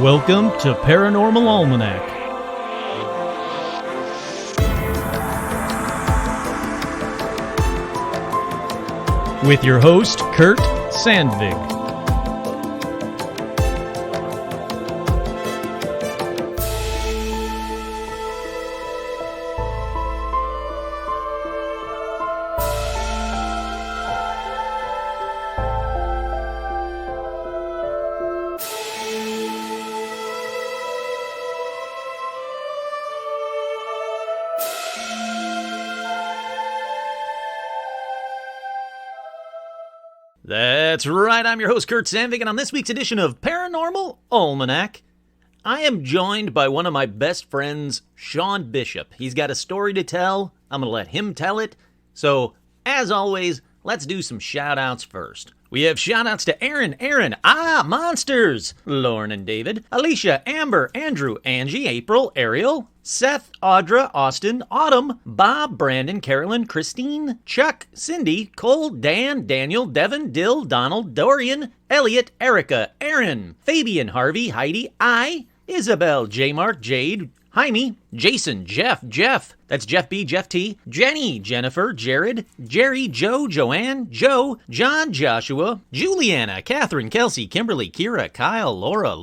Welcome to Paranormal Almanac. With your host, Kurt Sandvig. That's right, I'm your host, Kurt Sandvig, and on this week's edition of Paranormal Almanac, I am joined by one of my best friends, Sean Bishop. He's got a story to tell. I'm going to let him tell it. So, as always, let's do some shout-outs first. We have shout-outs to Aaron, Monsters, Lauren and David, Alicia, Amber, Andrew, Angie, April, Ariel, Seth, Audra, Austin, Autumn, Bob, Brandon, Carolyn, Christine, Chuck, Cindy, Cole, Dan, Daniel, Devin, Dill, Donald, Dorian, Elliot, Erica, Aaron, Fabian, Harvey, Heidi, I, Isabel, J. Mark, Jade, Jaime, Jason, Jeff, that's Jeff B, Jeff T, Jenny, Jennifer, Jared, Jerry, Joe, Joanne, Joe, John, Joshua, Juliana, Catherine, Kelsey, Kimberly, Kira, Kyle, Laura,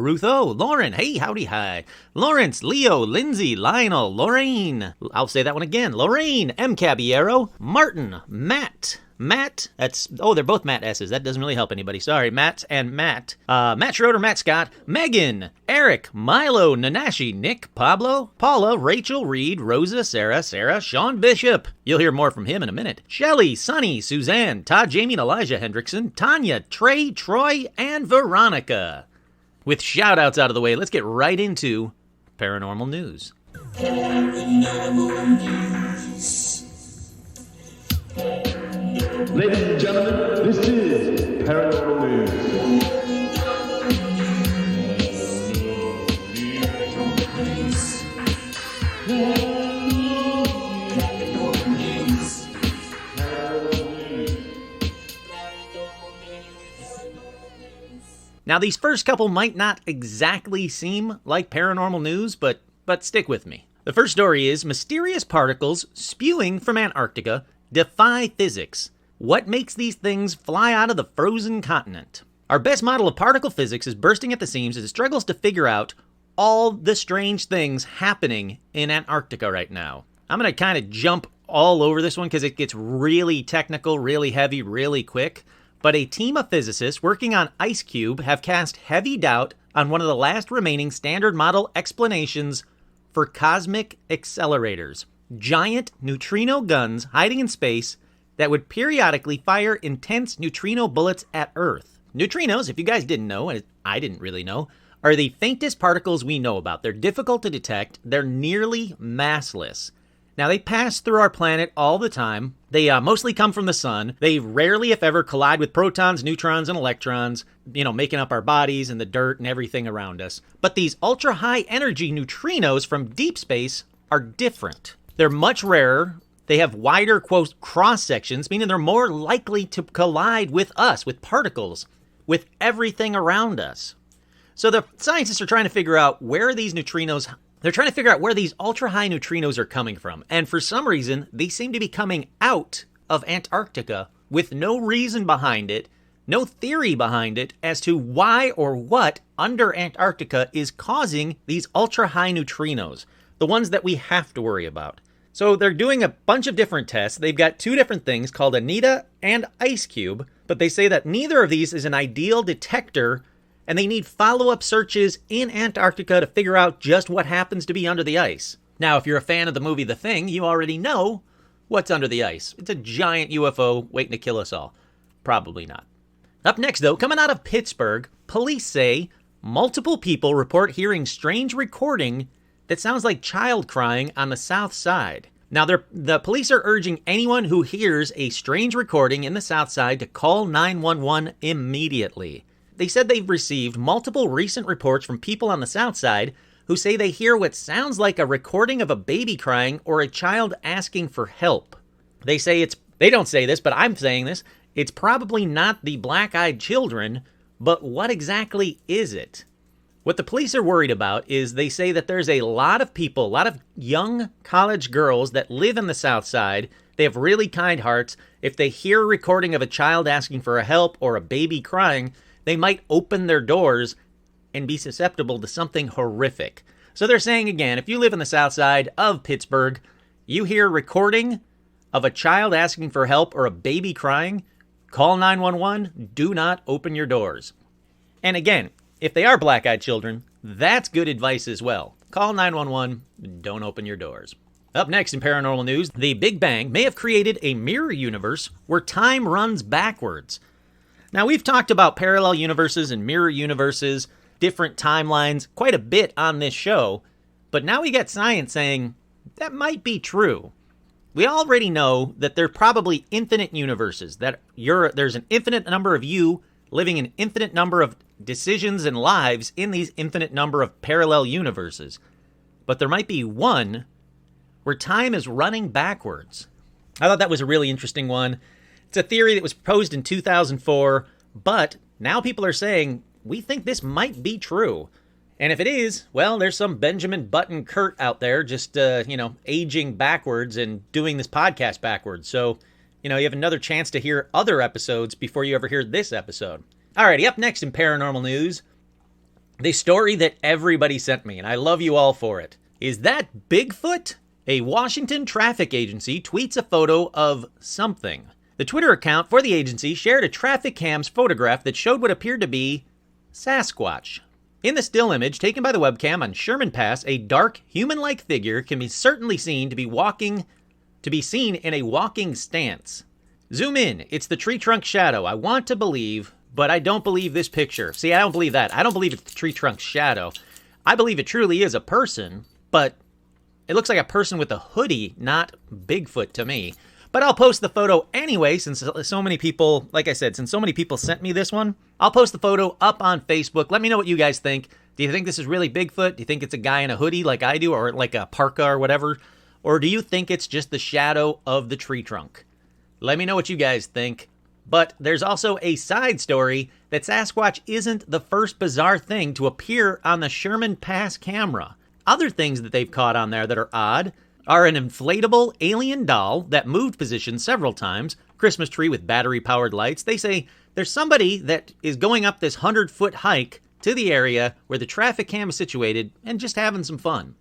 Ruth O, Lauren, hey, howdy, hi, Lawrence, Leo, Lindsay, Lionel, Lorraine, I'll say that one again, Lorraine, M. Caballero, Martin, Matt, they're both Matt S's. That doesn't really help anybody. Sorry, Matt and Matt. Matt Schroeder, Matt Scott, Megan, Eric, Milo, Nanashi, Nick, Pablo, Paula, Rachel, Reed, Rosa, Sarah, Sean Bishop. You'll hear more from him in a minute. Shelly, Sunny, Suzanne, Todd, Jamie, and Elijah Hendrickson, Tanya, Trey, Troy, and Veronica. With shout-outs out of the way, let's get right into Paranormal News. Paranormal News. Ladies and gentlemen, this is Paranormal News. Now, these first couple might not exactly seem like paranormal news, but stick with me. The first story is mysterious particles spewing from Antarctica defy physics. What makes these things fly out of the frozen continent? Our best model of particle physics is bursting at the seams as it struggles to figure out all the strange things happening in Antarctica right now. I'm going to kind of jump all over this one because it gets really technical, really heavy, really quick. But a team of physicists working on IceCube have cast heavy doubt on one of the last remaining standard model explanations for cosmic accelerators. Giant neutrino guns hiding in space that would periodically fire intense neutrino bullets at Earth. Neutrinos, if you guys didn't know, and I didn't really know, are the faintest particles we know about. They're difficult to detect. They're nearly massless. Now, they pass through our planet all the time. They mostly come from the sun. They rarely, if ever, collide with protons, neutrons, and electrons, making up our bodies and the dirt and everything around us. But these ultra-high energy neutrinos from deep space are different. They're much rarer. They have wider, quote, cross-sections, meaning they're more likely to collide with us, with particles, with everything around us. So the scientists are trying to figure out where these neutrinos, they're trying to figure out where these ultra-high neutrinos are coming from. And for some reason, they seem to be coming out of Antarctica with no reason behind it, no theory behind it as to why or what under Antarctica is causing these ultra-high neutrinos, the ones that we have to worry about. So they're doing a bunch of different tests. They've got two different things called ANITA and IceCube, but they say that neither of these is an ideal detector, and they need follow-up searches in Antarctica to figure out just what happens to be under the ice. Now, if you're a fan of the movie The Thing, you already know what's under the ice. It's a giant UFO waiting to kill us all. Probably not. Up next, though, coming out of Pittsburgh, police say multiple people report hearing strange recording that sounds like child crying on the south side. Now, the police are urging anyone who hears a strange recording in the south side to call 911 immediately. They said they've received multiple recent reports from people on the south side who say they hear what sounds like a recording of a baby crying or a child asking for help. They don't say this, but I'm saying this, it's probably not the black-eyed children, but what exactly is it? What the police are worried about is they say that there's a lot of people, a lot of young college girls that live in the South Side. They have really kind hearts. If they hear a recording of a child asking for help or a baby crying, they might open their doors and be susceptible to something horrific. So they're saying again, if you live in the South Side of Pittsburgh, you hear a recording of a child asking for help or a baby crying, call 911. Do not open your doors. And again, if they are black-eyed children, that's good advice as well. Call 911. Don't open your doors. Up next in paranormal news, the Big Bang may have created a mirror universe where time runs backwards. Now, we've talked about parallel universes and mirror universes, different timelines, quite a bit on this show, but now we got science saying that might be true. We already know that there are probably infinite universes, that there's an infinite number of you living an infinite number of decisions and lives in these infinite number of parallel universes. But there might be one where time is running backwards. I thought that was a really interesting one. It's a theory that was proposed in 2004, but now people are saying, we think this might be true. And if it is, well, there's some Benjamin Button Kurt out there just, aging backwards and doing this podcast backwards. So, you have another chance to hear other episodes before you ever hear this episode. Alrighty, up next in paranormal news, the story that everybody sent me, and I love you all for it. Is that Bigfoot? A Washington traffic agency tweets a photo of something. The Twitter account for the agency shared a traffic cam's photograph that showed what appeared to be Sasquatch. In the still image taken by the webcam on Sherman Pass, a dark, human-like figure can be certainly seen to be seen in a walking stance. Zoom in. It's the tree trunk shadow. I want to believe, but I don't believe this picture. See, I don't believe that. I don't believe it's the tree trunk shadow. I believe it truly is a person, but it looks like a person with a hoodie, not Bigfoot to me. But I'll post the photo anyway, since so many people, like I said, since so many people sent me this one. I'll post the photo up on Facebook. Let me know what you guys think. Do you think this is really Bigfoot? Do you think it's a guy in a hoodie like I do, or like a parka or whatever? Or do you think it's just the shadow of the tree trunk? Let me know what you guys think. But there's also a side story that Sasquatch isn't the first bizarre thing to appear on the Sherman Pass camera. Other things that they've caught on there that are odd are an inflatable alien doll that moved position several times, Christmas tree with battery-powered lights. They say there's somebody that is going up this 100-foot hike to the area where the traffic cam is situated and just having some fun.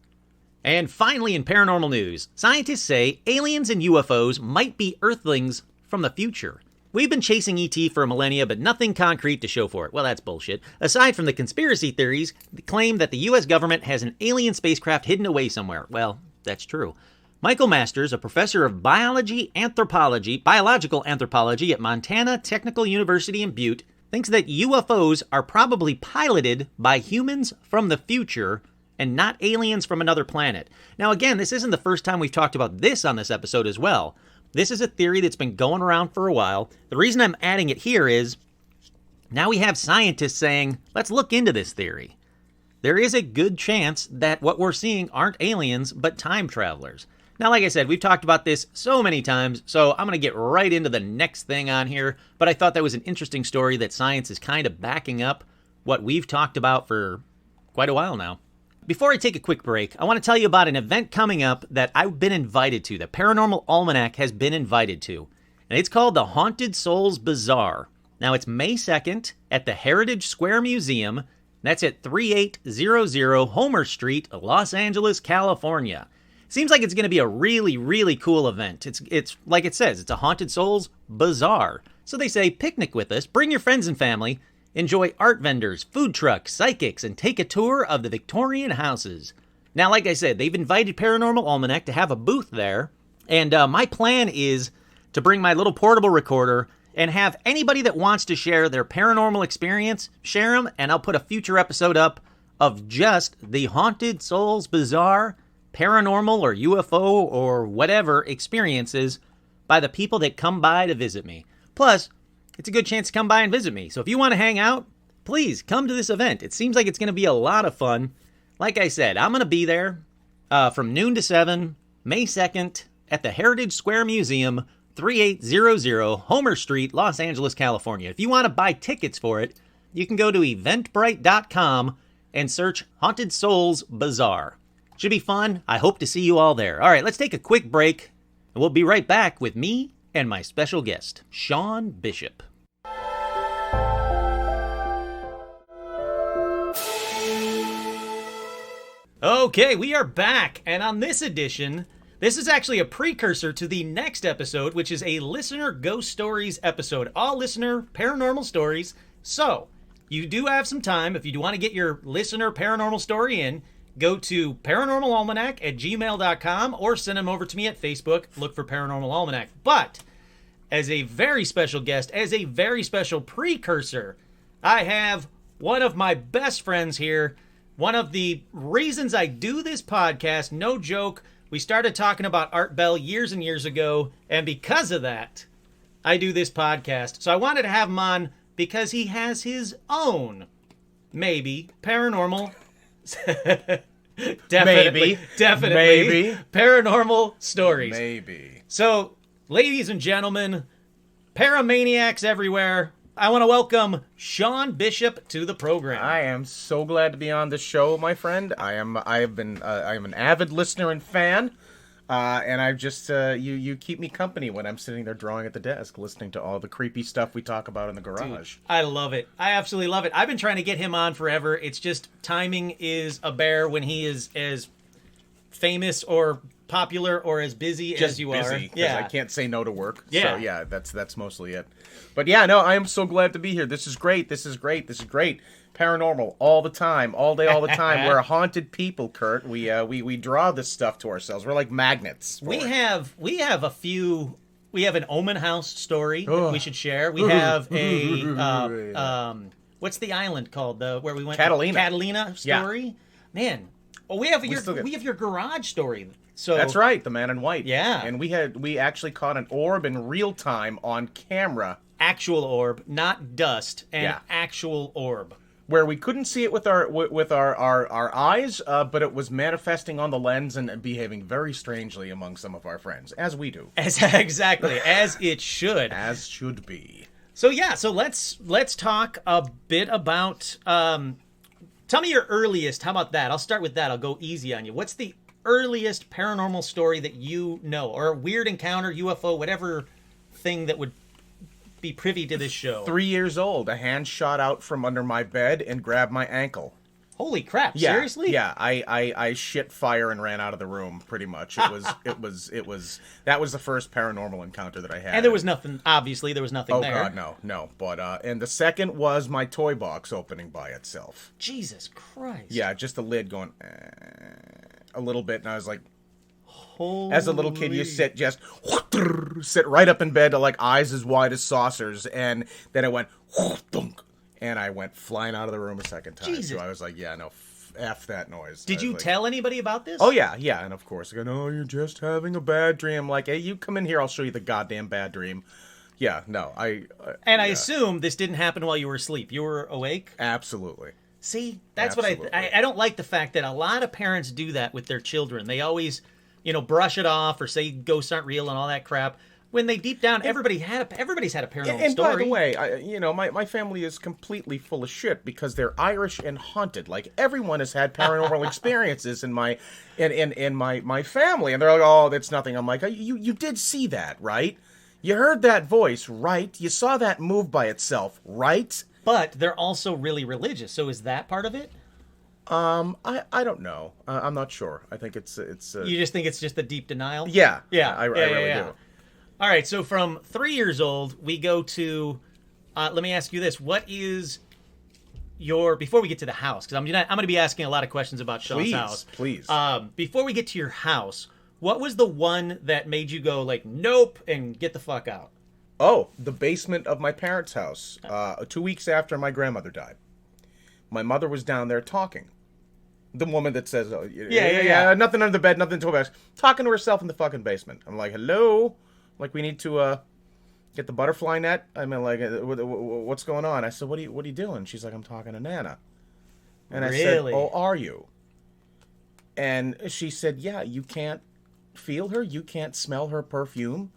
And finally, in paranormal news, scientists say aliens and UFOs might be Earthlings from the future. We've been chasing ET for a millennia, but nothing concrete to show for it. Well, that's bullshit. Aside from the conspiracy theories that claim that the U.S. government has an alien spacecraft hidden away somewhere. Well, that's true. Michael Masters, a professor of biological anthropology at Montana Technical University in Butte, thinks that UFOs are probably piloted by humans from the future and not aliens from another planet. Now, again, this isn't the first time we've talked about this on this episode as well. This is a theory that's been going around for a while. The reason I'm adding it here is now we have scientists saying, let's look into this theory. There is a good chance that what we're seeing aren't aliens, but time travelers. Now, like I said, we've talked about this so many times, so I'm going to get right into the next thing on here. But I thought that was an interesting story that science is kind of backing up what we've talked about for quite a while now. Before I take a quick break, I want to tell you about an event coming up that I've been invited to, that Paranormal Almanac has been invited to. And it's called the Haunted Souls Bazaar. Now, it's May 2nd at the Heritage Square Museum. That's at 3800 Homer Street, Los Angeles, California. Seems like it's going to be a really, really cool event. It's like it says, it's a Haunted Souls Bazaar. So they say, picnic with us, bring your friends and family, enjoy art vendors, food trucks, psychics, and take a tour of the Victorian houses. Now, like I said, they've invited Paranormal Almanac to have a booth there. And my plan is to bring my little portable recorder and have anybody that wants to share their paranormal experience, share them, and I'll put a future episode up of just the Haunted Souls Bazaar, paranormal or UFO or whatever experiences by the people that come by to visit me. Plus, it's a good chance to come by and visit me. So if you want to hang out, please come to this event. It seems like it's going to be a lot of fun. Like I said, I'm going to be there from noon to 7, May 2nd, at the Heritage Square Museum, 3800 Homer Street, Los Angeles, California. If you want to buy tickets for it, you can go to eventbrite.com and search Haunted Souls Bazaar. Should be fun. I hope to see you all there. All right, let's take a quick break, and we'll be right back with me and my special guest, Sean Bishop. Okay, we are back, and on this edition, this is actually a precursor to the next episode, which is a listener ghost stories episode. All listener paranormal stories. So, you do have some time. If you do want to get your listener paranormal story in, go to paranormalalmanac@gmail.com or send them over to me at Facebook. Look for Paranormal Almanac. But, as a very special guest, as a very special precursor, I have one of my best friends here. One of the reasons I do this podcast, no joke, we started talking about Art Bell years and years ago, and because of that, I do this podcast. So I wanted to have him on because he has his own, maybe, paranormal, definitely, paranormal stories. Maybe. So, ladies and gentlemen, paramaniacs everywhere, I want to welcome Sean Bishop to the program. I am so glad to be on the show, my friend. I am an avid listener and fan, and I've just you keep me company when I'm sitting there drawing at the desk, listening to all the creepy stuff we talk about in the garage. Dude, I love it. I absolutely love it. I've been trying to get him on forever. It's just timing is a bear when he is as famous or popular or as busy Just as you busy, are. Yeah, I can't say no to work. Yeah. So yeah, that's mostly it. But yeah, no, I am so glad to be here. This is great. This is great. This is great. Paranormal all the time, all day, all the time. We're haunted people, Kurt. We draw this stuff to ourselves. We're like magnets. We have a few. We have an Omen House story that we should share. We have a what's the island called? Where we went? Catalina story. Yeah. Man, we have your garage story. So that's right, the man in white. Yeah, and we actually caught an orb in real time on camera. Actual orb, not dust. Actual orb. Where we couldn't see it with our eyes, but it was manifesting on the lens and behaving very strangely among some of our friends, as we do. Exactly, as it should. As should be. So yeah, so let's talk a bit about. Tell me your earliest. How about that? I'll start with that. I'll go easy on you. What's the earliest paranormal story that you know, or a weird encounter, UFO, whatever thing that would be privy to this show? 3 years old. A hand shot out from under my bed and grabbed my ankle. Holy crap! Yeah, seriously? Yeah, I shit fire and ran out of the room. Pretty much, it was that was the first paranormal encounter that I had. And there was nothing. Obviously, there was nothing there. Oh God, no. But and the second was my toy box opening by itself. Jesus Christ! Yeah, just the lid going a little bit, and I was like, holy. As a little kid, you sit right up in bed, like eyes as wide as saucers, and then it went thunk. And I went flying out of the room a second time. Jesus. So I was like, yeah, no, F that noise. Did you tell anybody about this? Oh, yeah. And of course, I go, no, you're just having a bad dream. I'm like, hey, you come in here, I'll show you the goddamn bad dream. Yeah, no, I assume this didn't happen while you were asleep. You were awake? Absolutely. See, that's Absolutely. what I don't like the fact that a lot of parents do that with their children. They always, brush it off or say ghosts aren't real and all that crap. When they deep down, everybody's had a paranormal story. And by the way, my family is completely full of shit because they're Irish and haunted. Like everyone has had paranormal experiences in my family, and they're like, "Oh, that's nothing." I'm like, "You did see that, right? You heard that voice, right? You saw that move by itself, right?" But they're also really religious. So is that part of it? I don't know. I'm not sure. I think it's. You just think it's just the deep denial? Yeah. I really do. All right, so from 3 years old, we go to, let me ask you this. What is before we get to the house, because I'm going to be asking a lot of questions about Sean's house. Please. Before we get to your house, what was the one that made you go like, nope, and get the fuck out? Oh, the basement of my parents' house, 2 weeks after my grandmother died. My mother was down there talking. The woman that says, nothing under the bed, nothing in the toolbox, talking to herself in the fucking basement. I'm like, hello? Like, we need to get the butterfly net. I mean, like, what's going on? I said, what are you doing? She's like, I'm talking to Nana. And I said, oh, are you? And she said, yeah, you can't feel her. You can't smell her perfume.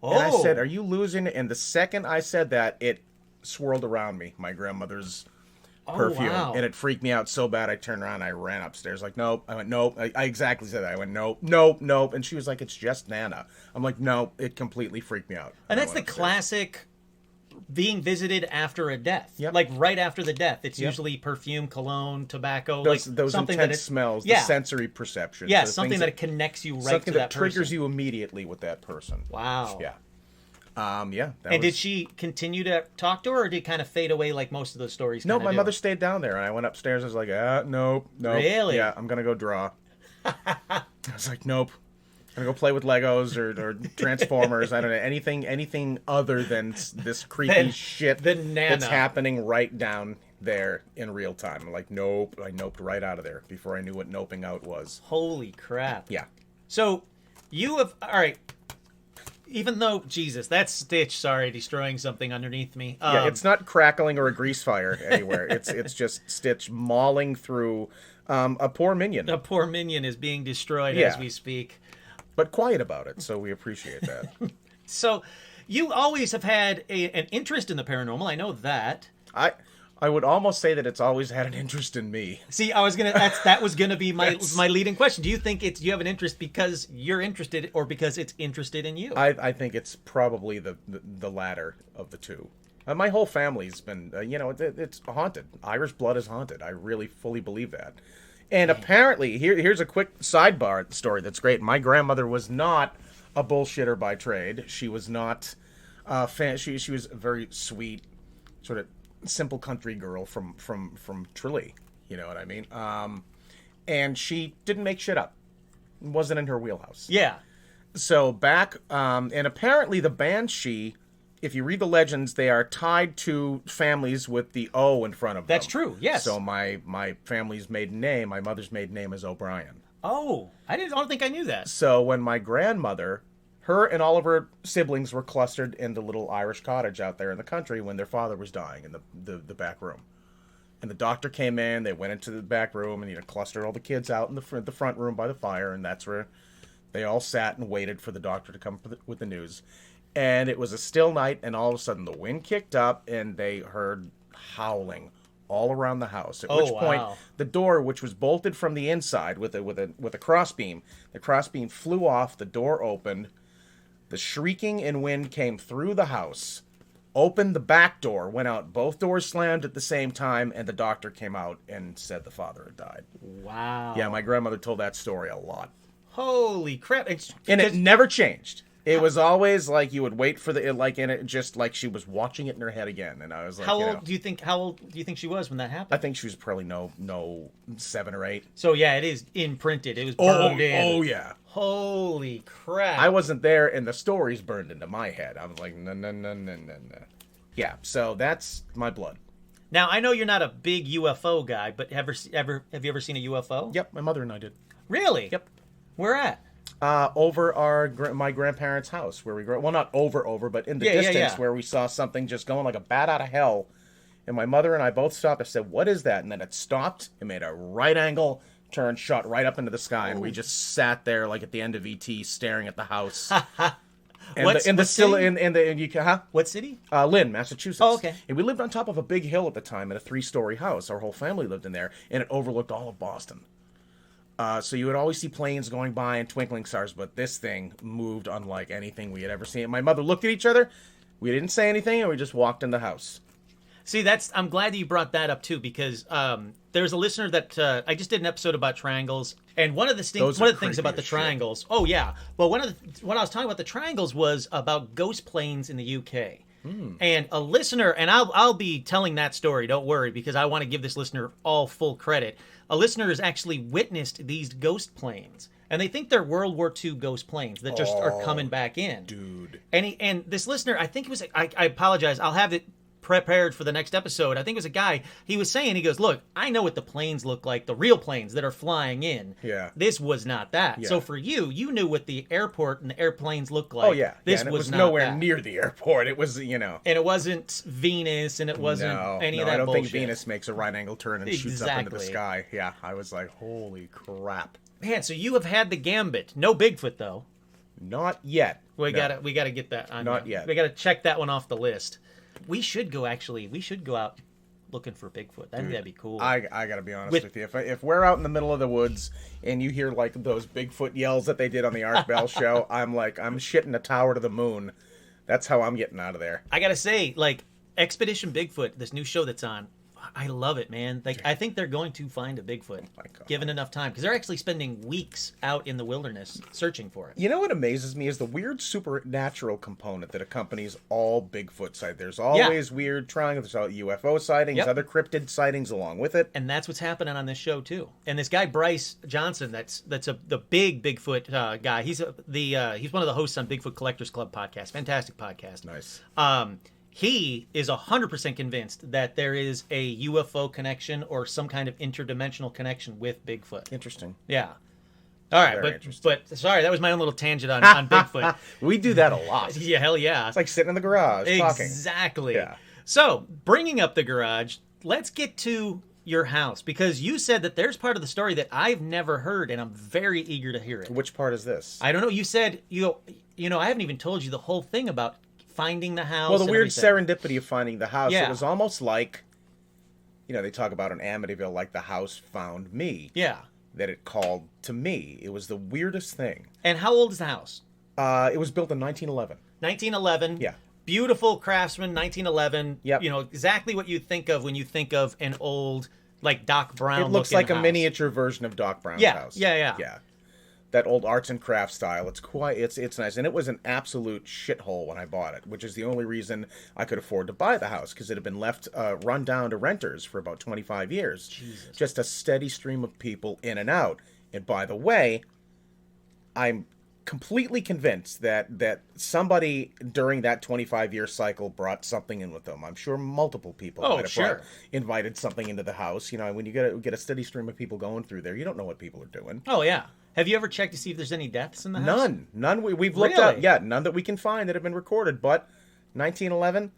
Oh. And I said, are you losing it? And the second I said that, it swirled around me. My grandmother's perfume. wow. And it freaked me out so bad I turned around and I ran upstairs like, nope. I went, nope. I exactly said that. I went, nope, nope, nope. And she was like, it's just Nana. I'm like, no, it completely freaked me out. And I that's the went upstairs. classic being visited after a death. Yep. Like right after the death. It's Yep. usually perfume, cologne, tobacco. Those something intense that smells, yeah. the sensory perception. Yeah, the something things that connects you right to something that that triggers person. you immediately with that person. Wow. Yeah. Yeah. And did she continue to talk to her, or did it kind of fade away like most of those stories? No, kinda my do? mother stayed down there, and I went upstairs. I was like, nope. Really? Yeah, I'm gonna go draw. I was like, nope. I'm gonna go play with Legos or Transformers. I don't know anything other than this creepy shit than Nana. that's happening right down there in real time. I'm like, nope. I noped right out of there before I knew what noping out was. Holy crap. Yeah. So, you have... All right. Even though... Jesus, that's Stitch, sorry, destroying something underneath me. Yeah, it's not crackling or a grease fire anywhere. It's just Stitch mauling through a poor minion. A poor minion is being destroyed Yeah. as we speak. But quiet about it, so we appreciate that. So, you always have had an interest in the paranormal. I know that. I would almost say that it's always had an interest in me. See, I was gonna. That was gonna be my That's- my leading question. Do you think do you have an interest because you're interested, or because it's interested in you? I think it's probably the latter of the two. My whole family's been, it's haunted. Irish blood is haunted. I really fully believe that. And apparently, here's a quick sidebar story that's great. My grandmother was not a bullshitter by trade. She was not a fan. She was a very sweet, sort of simple country girl from Tralee. You know what I mean? And she didn't make shit up. It wasn't in her wheelhouse. Yeah. So back, and apparently the Banshee, if you read the legends, they are tied to families with the O in front of them. That's true, yes. So my family's maiden name, my mother's maiden name is O'Brien. Oh, I don't think I knew that. So when my grandmother, her and all of her siblings were clustered in the little Irish cottage out there in the country when their father was dying in the back room. And the doctor came in, they went into the back room and clustered all the kids out in the front room by the fire, and that's where they all sat and waited for the doctor to come with the news. And it was a still night, and all of a sudden the wind kicked up, and they heard howling all around the house. At which point, wow. the door, which was bolted from the inside with a crossbeam, the crossbeam flew off. The door opened. The shrieking and wind came through the house, opened the back door, went out. Both doors slammed at the same time, and the doctor came out and said the father had died. Wow. Yeah, my grandmother told that story a lot. Holy crap! And it never changed. It was always like you would wait for and it just like she was watching it in her head again. And I was like, How old do you think she was when that happened? I think she was probably no 7 or 8. So yeah, it is imprinted. It was burned in. Oh yeah. Holy crap! I wasn't there, and the stories burned into my head. I was like, no. Yeah. So that's my blood. Now I know you're not a big UFO guy, but have you ever seen a UFO? Yep, my mother and I did. Really? Yep. Where at? Over my grandparents' house where we grew up. Well, not over, but in the distance where we saw something just going like a bat out of hell. And my mother and I both stopped. I said, what is that? And then it stopped. It made a right angle turn, shot right up into the sky. And we just sat there like at the end of E.T. staring at the house. What city? What city? Lynn, Massachusetts. Oh, okay. And we lived on top of a big hill at the time in a 3-story house. Our whole family lived in there. And it overlooked all of Boston. So you would always see planes going by and twinkling stars, but this thing moved unlike anything we had ever seen. My mother looked at each other, we didn't say anything, and we just walked in the house. See, I'm glad that you brought that up too, because there's a listener that I just did an episode about triangles, and one of the things about the triangles. Oh yeah, well when I was talking about the triangles was about ghost planes in the UK. And a listener, and I'll be telling that story, don't worry, because I want to give this listener all full credit. A listener has actually witnessed these ghost planes, and they think they're World War II ghost planes that just are coming back in. Dude. And this listener, I think it was, I apologize, I'll have it prepared for the next episode. I think it was a guy, he was saying, he goes, look, I know what the planes look like, the real planes that are flying in. Yeah. This was not that. Yeah. So for you knew what the airport and the airplanes looked like. Oh yeah. This and it was was not nowhere that. near the airport. It was, And it wasn't Venus, and it wasn't any of that I don't bullshit. think Venus makes a right angle turn and shoots up into the Exactly. sky. Yeah, I was like, holy crap. Man, so you have had the gambit. No Bigfoot though. Not yet. We No. gotta get that on. Not yet. We gotta check that one off the list. We should go out looking for Bigfoot. I think that'd be cool. I gotta be honest with you. If we're out in the middle of the woods and you hear like those Bigfoot yells that they did on the Art Bell show, I'm shitting a tower to the moon. That's how I'm getting out of there. I gotta say, like, Expedition Bigfoot, this new show that's on, I love it, man. Like, I think they're going to find a Bigfoot, given enough time, because they're actually spending weeks out in the wilderness searching for it. You know what amazes me is the weird supernatural component that accompanies all Bigfoot sightings. There's always weird triangles, there's UFO sightings, other cryptid sightings along with it. And that's what's happening on this show too. And this guy Bryce Johnson, the big Bigfoot guy. He's one of the hosts on Bigfoot Collectors Club podcast. Fantastic podcast. Nice. He is 100% convinced that there is a UFO connection or some kind of interdimensional connection with Bigfoot. Interesting. Yeah. All right, but sorry, that was my own little tangent on Bigfoot. We do that a lot. Yeah, hell yeah. It's like sitting in the garage talking. Exactly. Yeah. So, bringing up the garage, let's get to your house, because you said that there's part of the story that I've never heard, and I'm very eager to hear it. Which part is this? I don't know. You said, I haven't even told you the whole thing about finding the house. Well, the weird serendipity of finding the house. Yeah. It was almost like, they talk about in Amityville, like the house found me. Yeah. That it called to me. It was the weirdest thing. And how old is the house? It was built in 1911. 1911. Yeah. Beautiful craftsman, 1911. Yep. Exactly what you think of when you think of an old, like, Doc Brown. It looks like a miniature version of Doc Brown's house. Yeah. That old arts and crafts style. It's nice. And it was an absolute shithole when I bought it, which is the only reason I could afford to buy the house, because it had been left run down to renters for about 25 years. Jesus. Just a steady stream of people in and out. And by the way, I'm completely convinced that somebody during that 25-year cycle brought something in with them. I'm sure multiple people invited something into the house. When you get a steady stream of people going through there, you don't know what people are doing. Oh, yeah. Have you ever checked to see if there's any deaths in the house? None. We've looked up. Yeah, none that we can find that have been recorded. But 1911.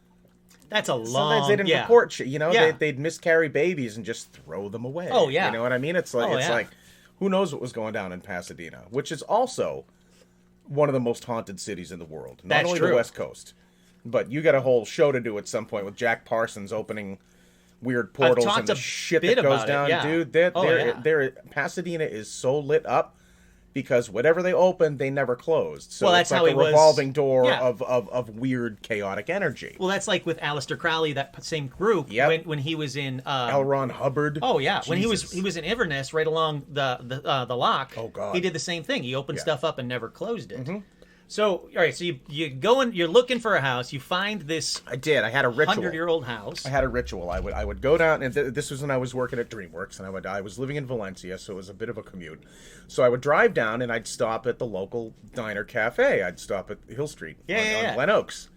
That's a long. Sometimes they didn't report shit. They'd miscarry babies and just throw them away. Oh yeah. You know what I mean? It's like who knows what was going down in Pasadena, which is also one of the most haunted cities in the world. Not only the West Coast, but you got a whole show to do at some point with Jack Parsons opening weird portals and the shit that goes down, dude. Pasadena is so lit up. Because whatever they opened, they never closed. So that's it's like a revolving door of weird, chaotic energy. Well, that's like with Aleister Crowley, that same group. Yep. When he was in L. Ron Hubbard. Oh yeah, when he was in Inverness, right along the lock. Oh god, he did the same thing. He opened stuff up and never closed it. Mm-hmm. So, all right, so you're looking for a house. You find this. I did. I had a ritual. 100-year-old house. I had a ritual. I would go down, and this was when I was working at DreamWorks, and I was living in Valencia, so it was a bit of a commute. So I would drive down, and I'd stop at the local diner cafe. I'd stop at Hill Street on Glen Oaks.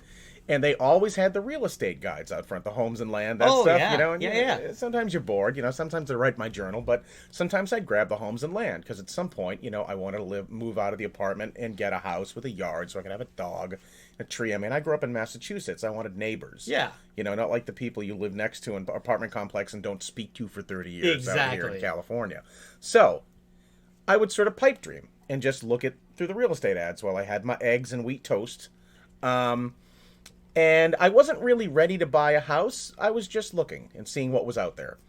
And they always had the real estate guides out front, the homes and land, that stuff, And sometimes you're bored, sometimes I write my journal, but sometimes I'd grab the homes and land, because at some point, I wanted to move out of the apartment and get a house with a yard so I could have a dog, a tree. I mean, I grew up in Massachusetts. I wanted neighbors. Yeah. Not like the people you live next to in an apartment complex and don't speak to for 30 years out here in California. So I would sort of pipe dream and just look through the real estate ads while I had my eggs and wheat toast. And I wasn't really ready to buy a house. I was just looking and seeing what was out there.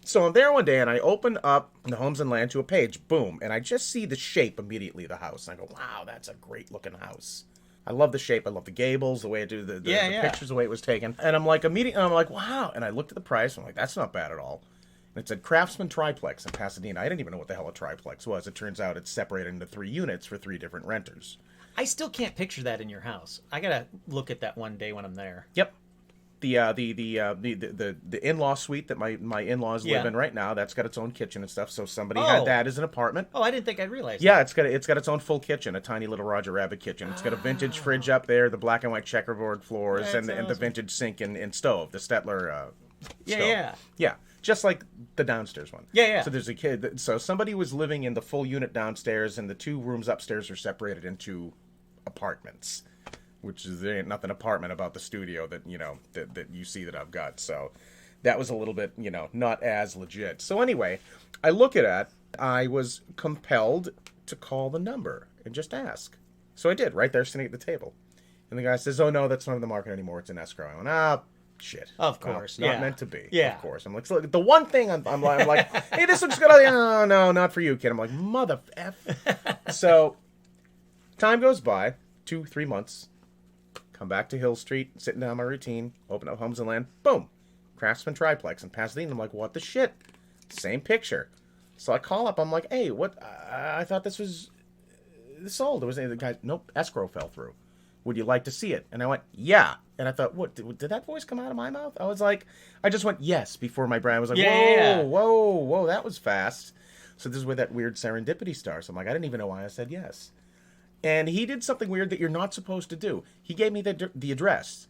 So I'm there one day, and I open up the Homes and Land to a page. Boom. And I just see the shape immediately of the house. And I go, wow, that's a great-looking house. I love the shape. I love the gables, the way the pictures, the way it was taken. And I'm like, wow. And I looked at the price. I'm like, that's not bad at all. And it said Craftsman Triplex in Pasadena. I didn't even know what the hell a triplex was. It turns out it's separated into 3 units for 3 different renters. I still can't picture that in your house. I gotta look at that one day when I'm there. Yep. The in-law suite that my in-laws live in right now, that's got its own kitchen and stuff. So somebody had that as an apartment. Oh, I didn't think I'd realize. Yeah, that. It's got its own full kitchen, a tiny little Roger Rabbit kitchen. It's got a vintage fridge up there, the black and white checkerboard floors, and the vintage sink and stove, the Stettler stove. Yeah. Just like the downstairs one. Yeah. So there's a kid. So somebody was living in the full unit downstairs, and the 2 rooms upstairs are separated into apartments, which is, there ain't nothing apartment about the studio that that you see that I've got. So that was a little bit not as legit. So anyway, I look at it. I was compelled to call the number and just ask. So I did, right there sitting at the table. And the guy says, "Oh no, that's not on the market anymore. It's in escrow." I went, shit. Of course, not meant to be. Yeah, of course. I'm like, so the one thing I'm like, hey, this looks good. Oh, no, not for you, kid. I'm like, mother f. So, time goes by, 2-3 months. Come back to Hill Street, sitting down my routine, open up Homes and Land, boom, Craftsman Triplex in Pasadena. I'm like, what the shit? Same picture. So I call up. I'm like, hey, what? I thought this was sold. It was the guy. Nope, escrow fell through. Would you like to see it? And I went, yeah. And I thought, what? Did that voice come out of my mouth? I was like, I just went yes before my brain was like, whoa, that was fast. So this is where that weird serendipity starts. I'm like, I didn't even know why I said yes. And he did something weird that you're not supposed to do. He gave me the address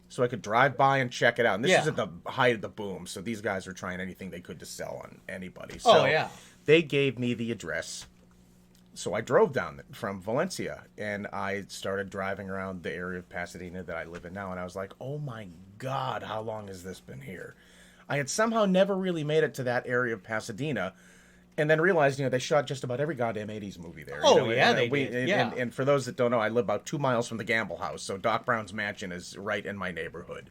so I could drive by and check it out. And this is at the height of the boom, so these guys are trying anything they could to sell on anybody. So they gave me the address. So I drove down from Valencia, and I started driving around the area of Pasadena that I live in now, and I was like, oh my God, how long has this been here? I had somehow never really made it to that area of Pasadena, and then realized, they shot just about every goddamn 80s movie there. They did. And for those that don't know, I live about 2 miles from the Gamble House, so Doc Brown's mansion is right in my neighborhood.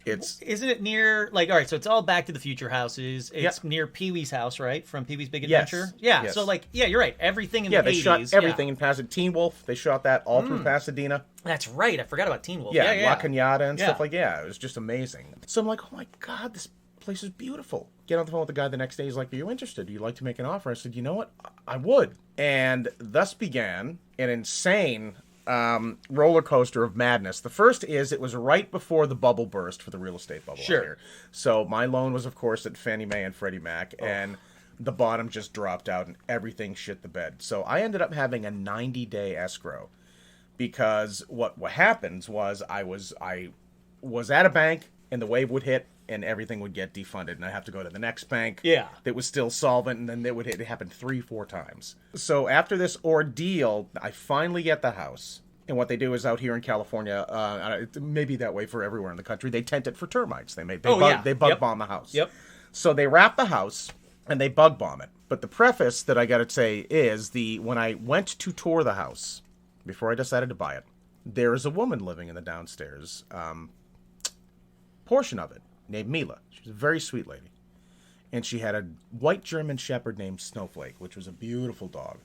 Isn't it near, all right, so it's all Back to the Future houses. It's near Pee-wee's house, right? From Pee-wee's Big Adventure? Yes. Yeah, so you're right. Everything in the 80s. Yeah, they shot everything in Pasadena. Teen Wolf, they shot that all through Pasadena. That's right. I forgot about Teen Wolf. La Cañada and stuff like it was just amazing. So I'm like, oh my God, this place is beautiful. Get on the phone with the guy the next day. He's like, are you interested? Do you like to make an offer? I said, you know what? I would. And thus began an insane roller coaster of madness. The first is it was right before the bubble burst for the real estate bubble. Sure. Out here. So my loan was, of course, at Fannie Mae and Freddie Mac, and the bottom just dropped out and everything shit the bed. So I ended up having a 90-day escrow because what happens was I was at a bank and the wave would hit and everything would get defunded, and I have to go to the next bank that was still solvent, and then it happened 3-4 times. So after this ordeal, I finally get the house. And what they do is out here in California, it may be that way for everywhere in the country, they tent it for termites. They bug bomb the house. Yep. So they wrap the house and they bug bomb it. But the preface that I got to say is when I went to tour the house before I decided to buy it, there is a woman living in the downstairs portion of it, named Mila. She was a very sweet lady. And she had a white German Shepherd named Snowflake, which was a beautiful dog.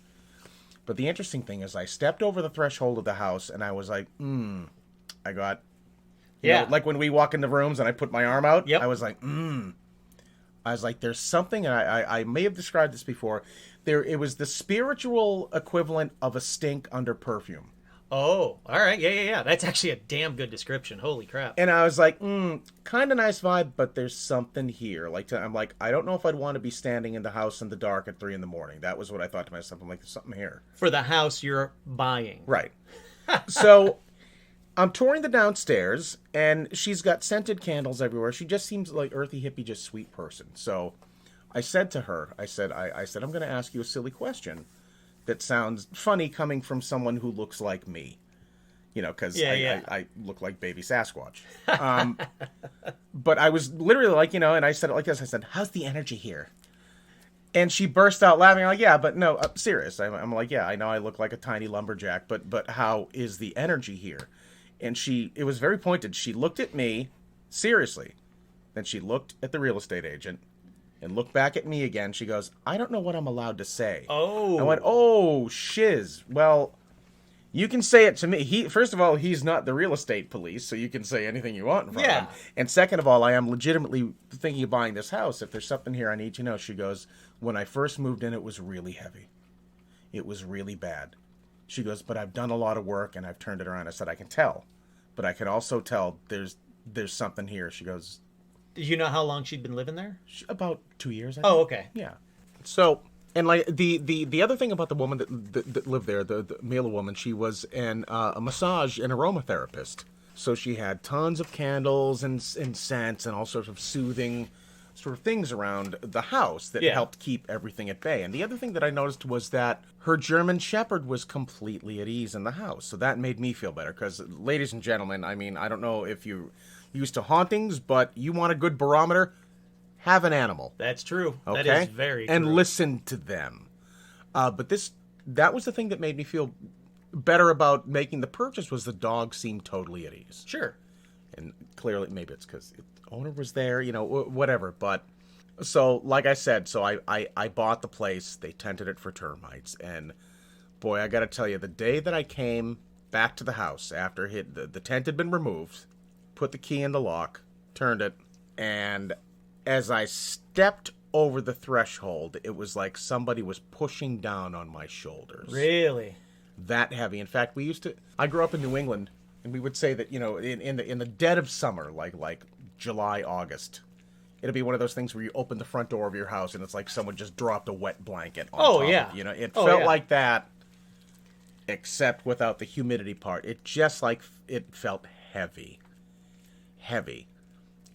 But the interesting thing is I stepped over the threshold of the house and I was like, I got, you know, like when we walk into rooms and I put my arm out, I was like, I was like, there's something, and I may have described this before, it was the spiritual equivalent of a stink under perfume. Oh, all right. Yeah. That's actually a damn good description. Holy crap. And I was like, kind of nice vibe, but there's something here. I'm like, I don't know if I'd want to be standing in the house in the dark at 3 a.m. That was what I thought to myself. I'm like, there's something here. For the house you're buying. Right. So I'm touring the downstairs, and she's got scented candles everywhere. She just seems like earthy, hippie, just sweet person. So I said to her, I said, I'm going to ask you a silly question that sounds funny coming from someone who looks like me, because I look like baby Sasquatch. But I was literally like, and I said it like this. I said, how's the energy here? And she burst out laughing. I'm like, yeah, but no, serious. I'm like, yeah, I know I look like a tiny lumberjack, but how is the energy here? And it was very pointed. She looked at me seriously. Then she looked at the real estate agent and looked back at me again. She goes, I don't know what I'm allowed to say. Oh. I went, oh, shiz. Well, you can say it to me. First of all, he's not the real estate police, so you can say anything you want in front of him. And second of all, I am legitimately thinking of buying this house. If there's something here I need to know. She goes, when I first moved in, it was really heavy. It was really bad. She goes, but I've done a lot of work, and I've turned it around. I said, I can tell. But I can also tell there's something here. She goes... Did you know how long she'd been living there? About 2 years, I think. Oh, okay. Yeah. So, and like the other thing about the woman that lived there, the Mila woman, she was a massage and aromatherapist. So she had tons of candles and scents and all sorts of soothing sort of things around the house that helped keep everything at bay. And the other thing that I noticed was that her German Shepherd was completely at ease in the house. So that made me feel better because, ladies and gentlemen, I mean, I don't know if you used to hauntings, but you want a good barometer, have an animal. That's true. Okay? That is very true. And listen to them. But that was the thing that made me feel better about making the purchase was the dog seemed totally at ease. Sure. And clearly, maybe it's because the owner was there, whatever. But so, like I said, so I bought the place. They tented it for termites. And boy, I got to tell you, the day that I came back to the house after the tent had been removed, put the key in the lock, turned it, and as I stepped over the threshold, it was like somebody was pushing down on my shoulders. Really? That heavy. In fact, I grew up in New England, and we would say that, in the dead of summer, like July, August, it'd be one of those things where you open the front door of your house and it's like someone just dropped a wet blanket on top yeah. of, it felt like that, except without the humidity part. It felt heavy.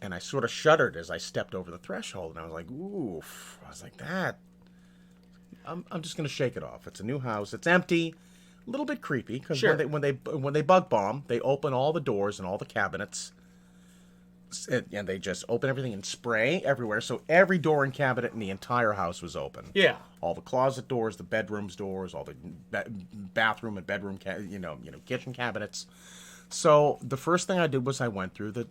And I sort of shuddered as I stepped over the threshold, and I was like, oof. I was like, that. I'm just going to shake it off. It's a new house. It's empty. A little bit creepy, because sure. when they bug bomb, they open all the doors and all the cabinets, and they just open everything and spray everywhere. So every door and cabinet in the entire house was open. Yeah. All the closet doors, the bedrooms doors, all the bathroom and bedroom, kitchen cabinets. So the first thing I did was I went through the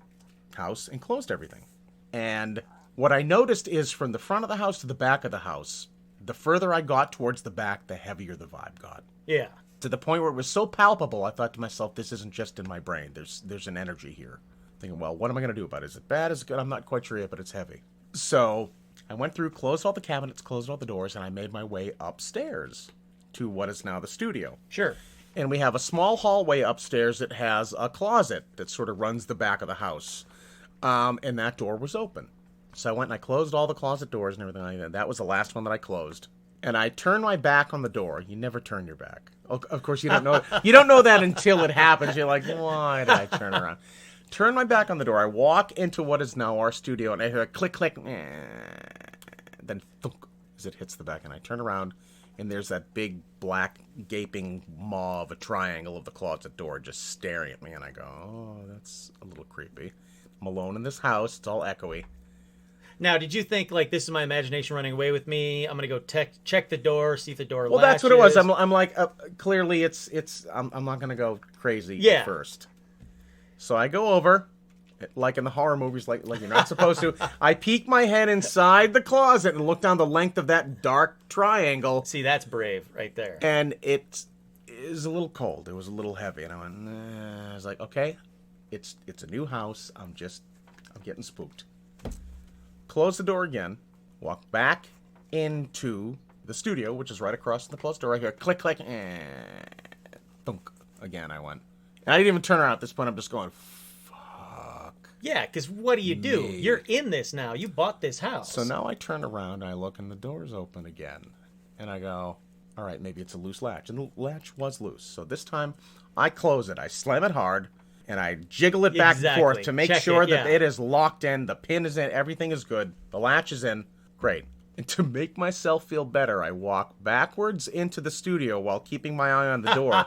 house and closed everything. And what I noticed is from the front of the house to the back of the house, the further I got towards the back, the heavier the vibe got. Yeah. To the point where it was so palpable, I thought to myself, this isn't just in my brain. There's an energy here. Thinking, well, what am I going to do about it? Is it bad? Is it good? I'm not quite sure yet, but it's heavy. So I went through, closed all the cabinets, closed all the doors, and I made my way upstairs to what is now the studio. Sure. And we have a small hallway upstairs that has a closet that sort of runs the back of the house. And that door was open. So I went and I closed all the closet doors and everything like that. That was the last one that I closed. And I turned my back on the door. You never turn your back. Of course, you don't know. You don't know that until it happens. You're like, why did I turn around? Turn my back on the door. I walk into what is now our studio, and I hear a click, click, then thunk as it hits the back. And I turn around, and there's that big, black, gaping maw of a triangle of the closet door just staring at me. And I go, oh, that's a little creepy. I'm alone in this house. It's all echoey. Now, did you think, like, this is my imagination running away with me? I'm going to go check the door, see if the door Well, latches. that's what it was. I'm like, clearly I'm not going to go crazy at first. So I go over, like in the horror movies, like you're not supposed to. I peek my head inside the closet and look down the length of that dark triangle. See, that's brave right there. And it is a little cold. It was a little heavy. And I went, nah. I was like, okay, it's a new house. I'm getting spooked. Close the door again. Walk back into the studio, which is right across the closed door. I hear click, click, thunk. Again, I went. And I didn't even turn around at this point. I'm just going, fuck. Yeah, because what do you do? Me. You're in this now. You bought this house. So now I turn around, and I look, and the door's open again. And I go, all right, maybe it's a loose latch. And the latch was loose. So this time, I close it. I slam it hard, and I jiggle it back and forth to make sure that it is locked in, the pin is in, everything is good, the latch is in. Great. And to make myself feel better, I walk backwards into the studio while keeping my eye on the door.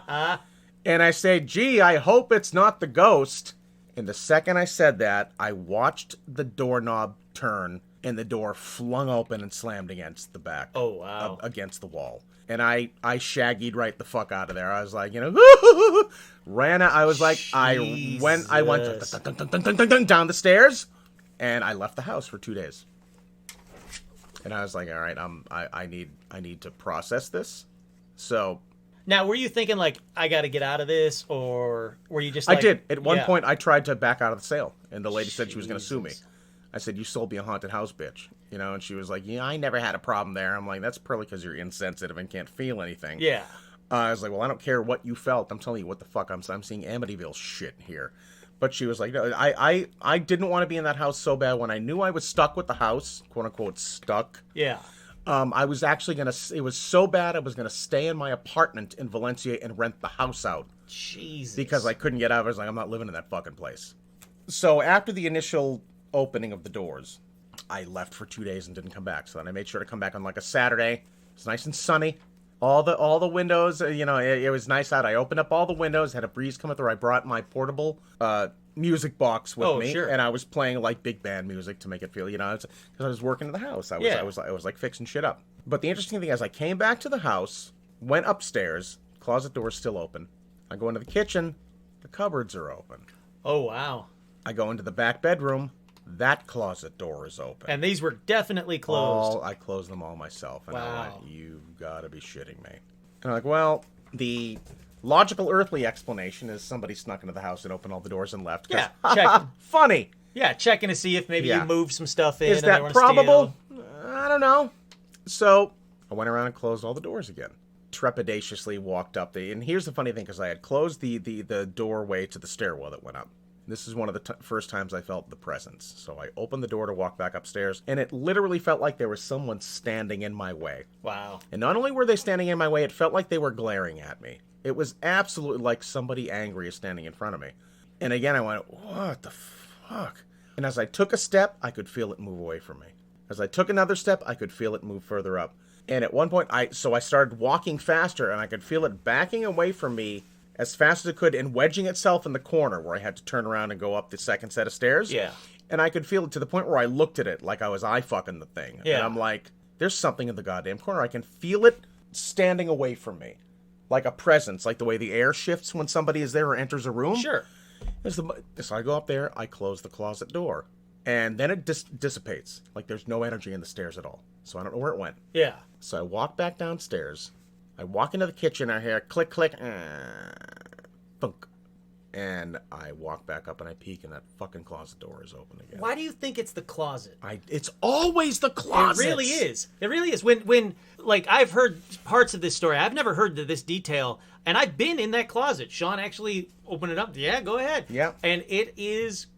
And I say, gee, I hope it's not the ghost. And the second I said that, I watched the doorknob turn, and the door flung open and slammed against the back. Oh, wow. Against the wall. And I shaggied right the fuck out of there. I was like, ran out. I was like, I went down the stairs, and I left the house for 2 days. And I was like, all right, I need to process this. So now, were you thinking, like, I got to get out of this, or were you just like... I did. At one point, I tried to back out of the sale, and the lady said she was going to sue me. I said, you sold me a haunted house, bitch. And she was like, yeah, I never had a problem there. I'm like, that's probably because you're insensitive and can't feel anything. Yeah. I was like, well, I don't care what you felt. I'm telling you what the fuck I'm seeing Amityville shit here. But she was like, no, I didn't want to be in that house so bad. When I knew I was stuck with the house, quote unquote stuck. Yeah. I was actually it was so bad I was going to stay in my apartment in Valencia and rent the house out. Jesus. Because I couldn't get out. I was like, I'm not living in that fucking place. So after the initial opening of the doors, I left for 2 days and didn't come back. So then I made sure to come back on like a Saturday. It's nice and sunny. All the windows, it was nice out. I opened up all the windows, had a breeze come through. I brought my portable music box with me, sure. And I was playing like big band music to make it feel, because I was working in the house. I was like fixing shit up. But the interesting thing is, I came back to the house, went upstairs, closet door's still open. I go into the kitchen, the cupboards are open. Oh wow! I go into the back bedroom. That closet door is open. And these were definitely closed. I closed them all myself. And Wow. I went, you've got to be shitting me. And I'm like, well, the logical earthly explanation is somebody snuck into the house and opened all the doors and left. Yeah, check. Funny. Yeah, checking to see if maybe Yeah. you moved some stuff in. Is and they that wanna probable? steal. I don't know. So I went around and closed all the doors again. Trepidatiously walked up and here's the funny thing, because I had closed the doorway to the stairwell that went up. This is one of the first times I felt the presence. So I opened the door to walk back upstairs, and it literally felt like there was someone standing in my way. Wow. And not only were they standing in my way, it felt like they were glaring at me. It was absolutely like somebody angry is standing in front of me. And again, I went, what the fuck? And as I took a step, I could feel it move away from me. As I took another step, I could feel it move further up. And at one point, I started walking faster, and I could feel it backing away from me as fast as it could and wedging itself in the corner where I had to turn around and go up the second set of stairs. Yeah. And I could feel it to the point where I looked at it like I was eye-fucking the thing. Yeah. And I'm like, there's something in the goddamn corner. I can feel it standing away from me. Like a presence, like the way the air shifts when somebody is there or enters a room. Sure. So I go up there, I close the closet door. And then it dissipates. Like there's no energy in the stairs at all. So I don't know where it went. Yeah. So I walk back downstairs. I walk into the kitchen. I hear click, click, thunk. And I walk back up and I peek, and that fucking closet door is open again. Why do you think it's the closet? It's always the closet. It really is. It really is. When like I've heard parts of this story. I've never heard this detail, and I've been in that closet. Sean actually opened it up. Yeah, go ahead. Yeah. And it is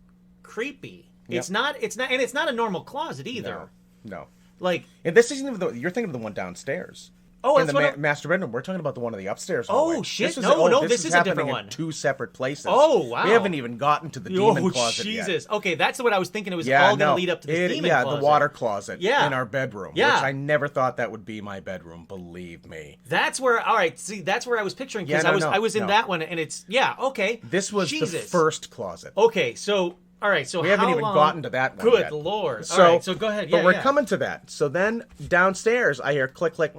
creepy. Yep. It's not, and it's not a normal closet either. No. Like, And this isn't even you're thinking of the one downstairs. oh, in that's the what master bedroom. We're talking about the one in the upstairs. Oh, hallway. shit. This is This is a happening different in one. two separate places. Oh, wow. We haven't even gotten to the demon closet Jesus. yet. Okay, that's what I was thinking. It was all going to lead up to this demon closet. the water closet Yeah. in our bedroom. Yeah. Which I never thought that would be my bedroom, believe me. That's where, all right, see, that's where I was picturing, because Yeah, no, I was in no. that one, and it's, yeah, okay. This was the Jesus. first closet. Okay, so, all right, so We haven't how even long- gotten to that one Good yet. Lord. So, all right, so go ahead. Yeah, but we're yeah. coming to that. So then downstairs, I hear click, click,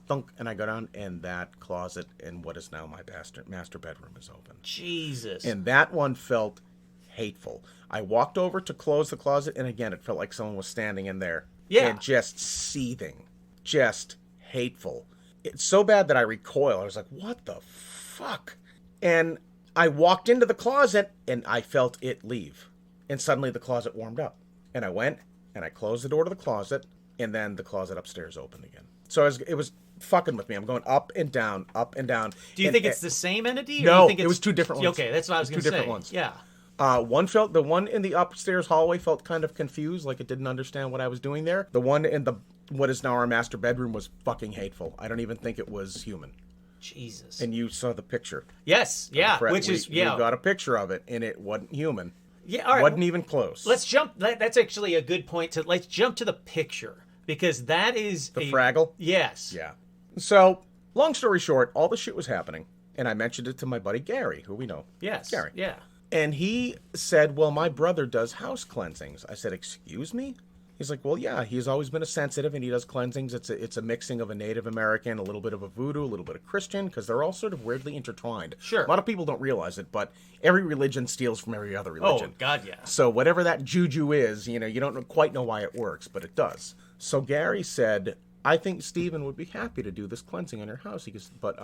thunk, and I go down, and that closet in what is now my master bedroom is open. Jesus. And that one felt hateful. I walked over to close the closet, and again, it felt like someone was standing in there. Yeah. And just seething. Just hateful. It's so bad that I recoiled. I was like, what the fuck? And I walked into the closet, and I felt it leave. And suddenly the closet warmed up. And I went, and I closed the door to the closet, and then the closet upstairs opened again. So it was fucking with me. I'm going up and down, up and down. Do you And think it's the same entity? Or No, do you think it was two different ones. Okay, that's what I was Two going to say. different ones. Yeah. The one in the upstairs hallway felt kind of confused, like it didn't understand what I was doing there. The one in what is now our master bedroom was fucking hateful. I don't even think it was human. Jesus. And you saw the picture. Yes, yeah, Fred, which is, yeah. We got a picture of it, and it wasn't human. Yeah, all right. Wasn't even close. Let's jump. That's actually a good point. Let's jump to the picture, because that is The Fraggle? Yes. Yeah. So, long story short, all the shit was happening, and I mentioned it to my buddy Gary, who we know. Yes. Gary. Yeah. And he said, well, my brother does house cleansings. I said, excuse me? He's like, well, yeah, he's always been a sensitive, and he does cleansings. It's a mixing of a Native American, a little bit of a voodoo, a little bit of Christian, because they're all sort of weirdly intertwined. Sure. A lot of people don't realize it, but every religion steals from every other religion. Oh, God, yeah. So whatever that juju is, you don't quite know why it works, but it does. So Gary said, I think Stephen would be happy to do this cleansing on your house. He goes, but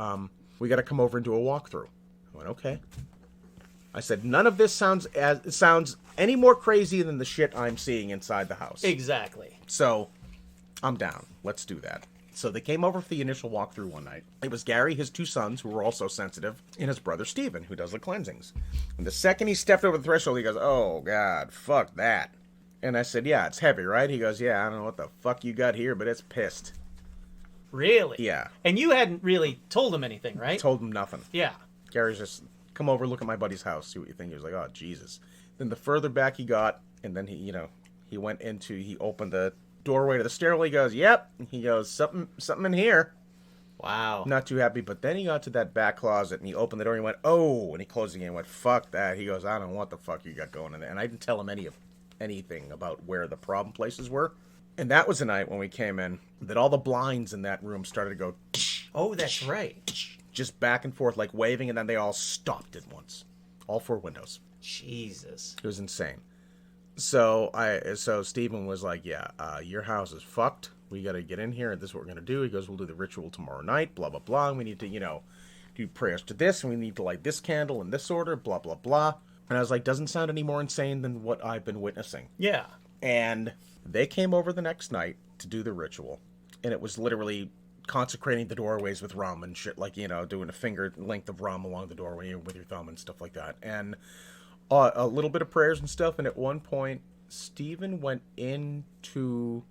we got to come over and do a walkthrough. I went, okay. I said, none of this sounds any more crazy than the shit I'm seeing inside the house. Exactly. So, I'm down. Let's do that. So they came over for the initial walkthrough one night. It was Gary, his two sons, who were also sensitive, and his brother Stephen, who does the cleansings. And the second he stepped over the threshold, he goes, oh, God, fuck that. And I said, yeah, it's heavy, right? He goes, yeah, I don't know what the fuck you got here, but it's pissed. Really? Yeah. And you hadn't really told him anything, right? Told him nothing. Yeah. Gary's just, come over, look at my buddy's house, see what you think. He was like, oh, Jesus. Then the further back he got, and then he opened the doorway to the stairwell. He goes, yep. He goes, something in here. Wow. Not too happy. But then he got to that back closet, and he opened the door, and he went, oh, and he closed it again and went, fuck that. He goes, I don't know what the fuck you got going in there. And I didn't tell him anything about where the problem places were. And that was the night when we came in that all the blinds in that room started to go Oh, that's right. just back and forth like waving, and then they all stopped at once. All four windows. Jesus. It was insane. So Stephen was like, yeah, your house is fucked. We got to get in here, and this is what we're going to do. He goes, we'll do the ritual tomorrow night, blah, blah, blah. And we need to, do prayers to this, and we need to light this candle in this order, blah, blah, blah. And I was like, doesn't sound any more insane than what I've been witnessing. Yeah. And they came over the next night to do the ritual, and it was literally consecrating the doorways with rum and shit, like, doing a finger length of rum along the doorway with your thumb and stuff like that. And a little bit of prayers and stuff. And at one point, Stephen went into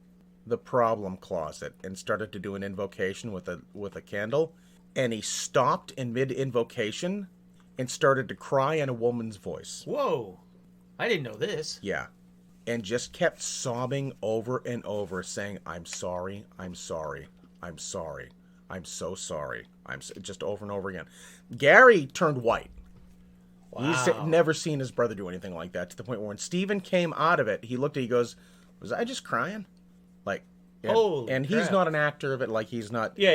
the problem closet and started to do an invocation with a candle. And he stopped in mid-invocation and started to cry in a woman's voice. Whoa. I didn't know this. Yeah. And just kept sobbing over and over, saying, I'm sorry, I'm sorry, I'm sorry, I'm so sorry. Just over and over again. Gary turned white. Wow. He's never seen his brother do anything like that, to the point where when Stephen came out of it, he looked at it, he goes, was I just crying? Like, and he's crap. not an actor of it, like he's not. Yeah.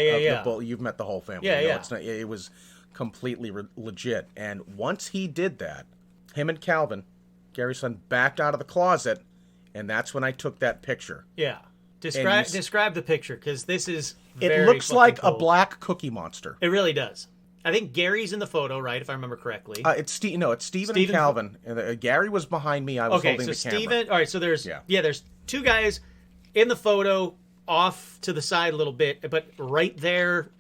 You've met the whole family. Yeah. It's not, it was completely legit. And once he did that, him and Calvin, Gary's son, backed out of the closet, and that's when I took that picture. Yeah. Describe the picture, because this is It looks like cool. a black cookie monster. It really does. I think Gary's in the photo, right? If I remember correctly. It's Stephen and Calvin. Gary was behind me. I was holding the camera. Stephen. All right. So there's there's two guys in the photo, off to the side a little bit, but right there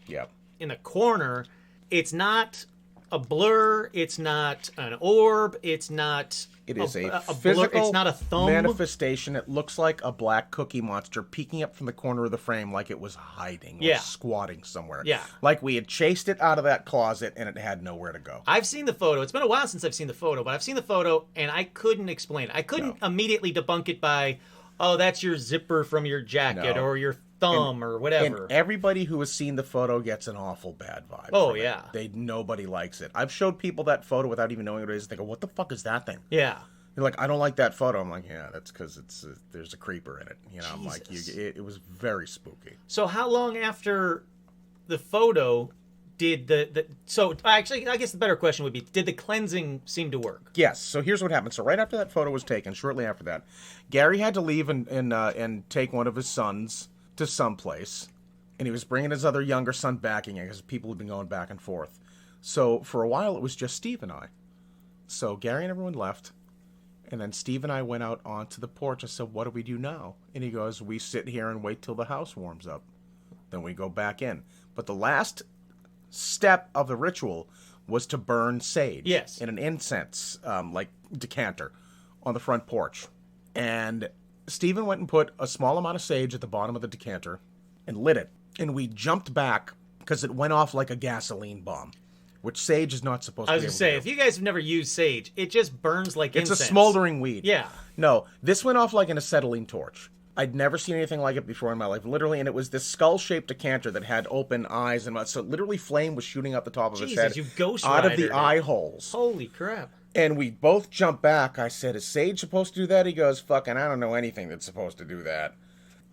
in the corner, it's not a blur. It's not an orb. It's not. It is a blur. physical It's not a thumb manifestation. It looks like a black cookie monster peeking up from the corner of the frame, like it was hiding or squatting somewhere. Yeah. Like we had chased it out of that closet and it had nowhere to go. I've seen the photo. It's been a while since I've seen the photo, but I've seen the photo and I couldn't explain it. I couldn't immediately debunk it by, oh, that's your zipper from your jacket or your thumb or whatever. And everybody who has seen the photo gets an awful bad vibe. Oh, yeah. Nobody likes it. I've showed people that photo without even knowing what it is. They go, what the fuck is that thing? Yeah. They're like, I don't like that photo. I'm like, yeah, that's because there's a creeper in it. I'm like, it was very spooky. So how long after the photo did so actually, I guess the better question would be, did the cleansing seem to work? Yes. So here's what happened. So right after that photo was taken, shortly after that, Gary had to leave and take one of his sons to someplace, and he was bringing his other younger son back again because people had been going back and forth. So for a while, it was just Steve and I. So Gary and everyone left, and then Steve and I went out onto the porch. I said, what do we do now? And he goes, we sit here and wait till the house warms up. Then we go back in. But the last step of the ritual was to burn sage in an incense, like decanter, on the front porch. And Stephen went and put a small amount of sage at the bottom of the decanter and lit it. And we jumped back because it went off like a gasoline bomb, which sage is not supposed to be able to do. If you guys have never used sage, it just burns like incense. It's a smoldering weed. Yeah. No, this went off like an acetylene torch. I'd never seen anything like it before in my life, literally, and it was this skull-shaped decanter that had open eyes, and so literally flame was shooting out the top of its head, you Ghost out of the Ridered eye it. holes. Holy crap. And we both jumped back. I said, is sage supposed to do that? He goes, fucking, I don't know anything that's supposed to do that.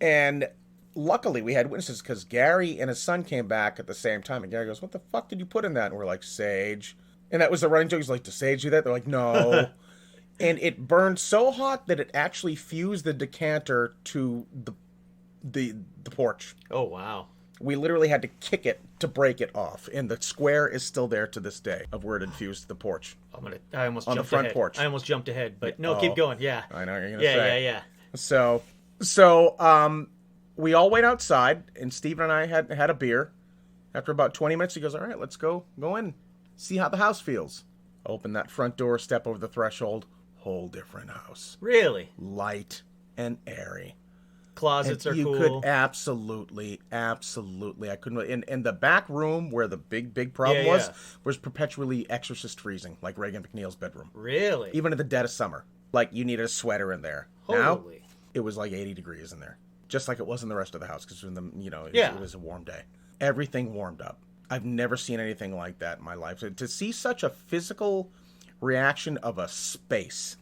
And luckily, we had witnesses, because Gary and his son came back at the same time, and Gary goes, what the fuck did you put in that? And we're like, sage. And that was the running joke. He's like, does sage do that? They're like, no. And it burned so hot that it actually fused the decanter to the porch. Oh, wow. We literally had to kick it to break it off, and the square is still there to this day of where it infused to the porch. I almost on jumped the front ahead. porch. I almost jumped ahead, but no, keep going. Yeah. I know what you're gonna say. Yeah. So we all went outside, and Stephen and I had a beer. After about 20 minutes, he goes, all right, let's go in, see how the house feels. Open that front door, step over the threshold, whole different house. Really? Light and airy. Closets are cool. You could absolutely. I couldn't. In the back room where the big problem was perpetually exorcist freezing, like Reagan McNeil's bedroom. Really? Even in the dead of summer, like you needed a sweater in there. Holy. Now it was like 80 degrees in there, just like it was in the rest of the house because it was a warm day. Everything warmed up. I've never seen anything like that in my life. So to see such a physical reaction of a space.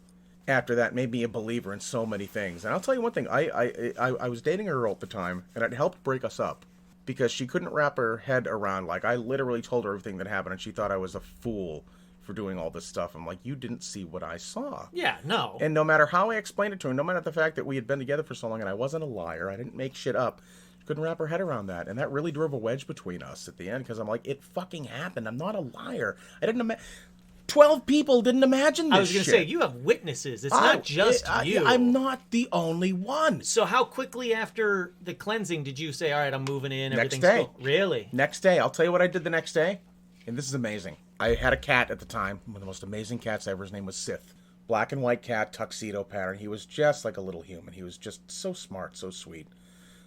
After that, made me a believer in so many things. And I'll tell you one thing. I was dating a girl at the time, and it helped break us up because she couldn't wrap her head around. Like, I literally told her everything that happened, and she thought I was a fool for doing all this stuff. I'm like, you didn't see what I saw. Yeah, no. And no matter how I explained it to her, no matter the fact that we had been together for so long and I wasn't a liar, I didn't make shit up, she couldn't wrap her head around that. And that really drove a wedge between us at the end, because I'm like, it fucking happened. I'm not a liar. I didn't 12 people didn't imagine this I was going to say, you have witnesses. It's not just you. I'm not the only one. So how quickly after the cleansing did you say, all right, I'm moving in, everything's Next day. cool? Really? Next day. I'll tell you what I did the next day. And this is amazing. I had a cat at the time, one of the most amazing cats ever. His name was Sith. Black and white cat, tuxedo pattern. He was just like a little human. He was just so smart, so sweet,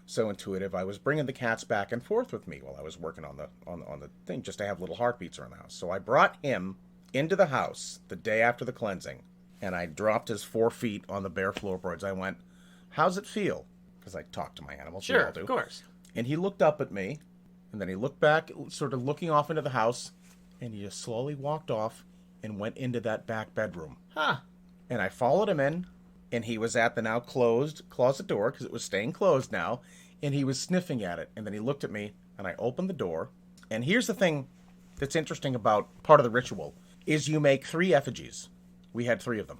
so intuitive. I was bringing the cats back and forth with me while I was working on the thing, just to have little heartbeats around the house. So I brought him into the house the day after the cleansing, and I dropped his 4 feet on the bare floorboards. I went, how's it feel? Because I talk to my animals. Sure, we all do. of course. And he looked up at me, and then he looked back, sort of looking off into the house, and he just slowly walked off and went into that back bedroom. Huh. And I followed him in, and he was at the now closed closet door, because it was staying closed now, and he was sniffing at it. And then he looked at me, and I opened the door. And here's the thing that's interesting about part of the ritual, is you make 3 effigies. We had 3 of them,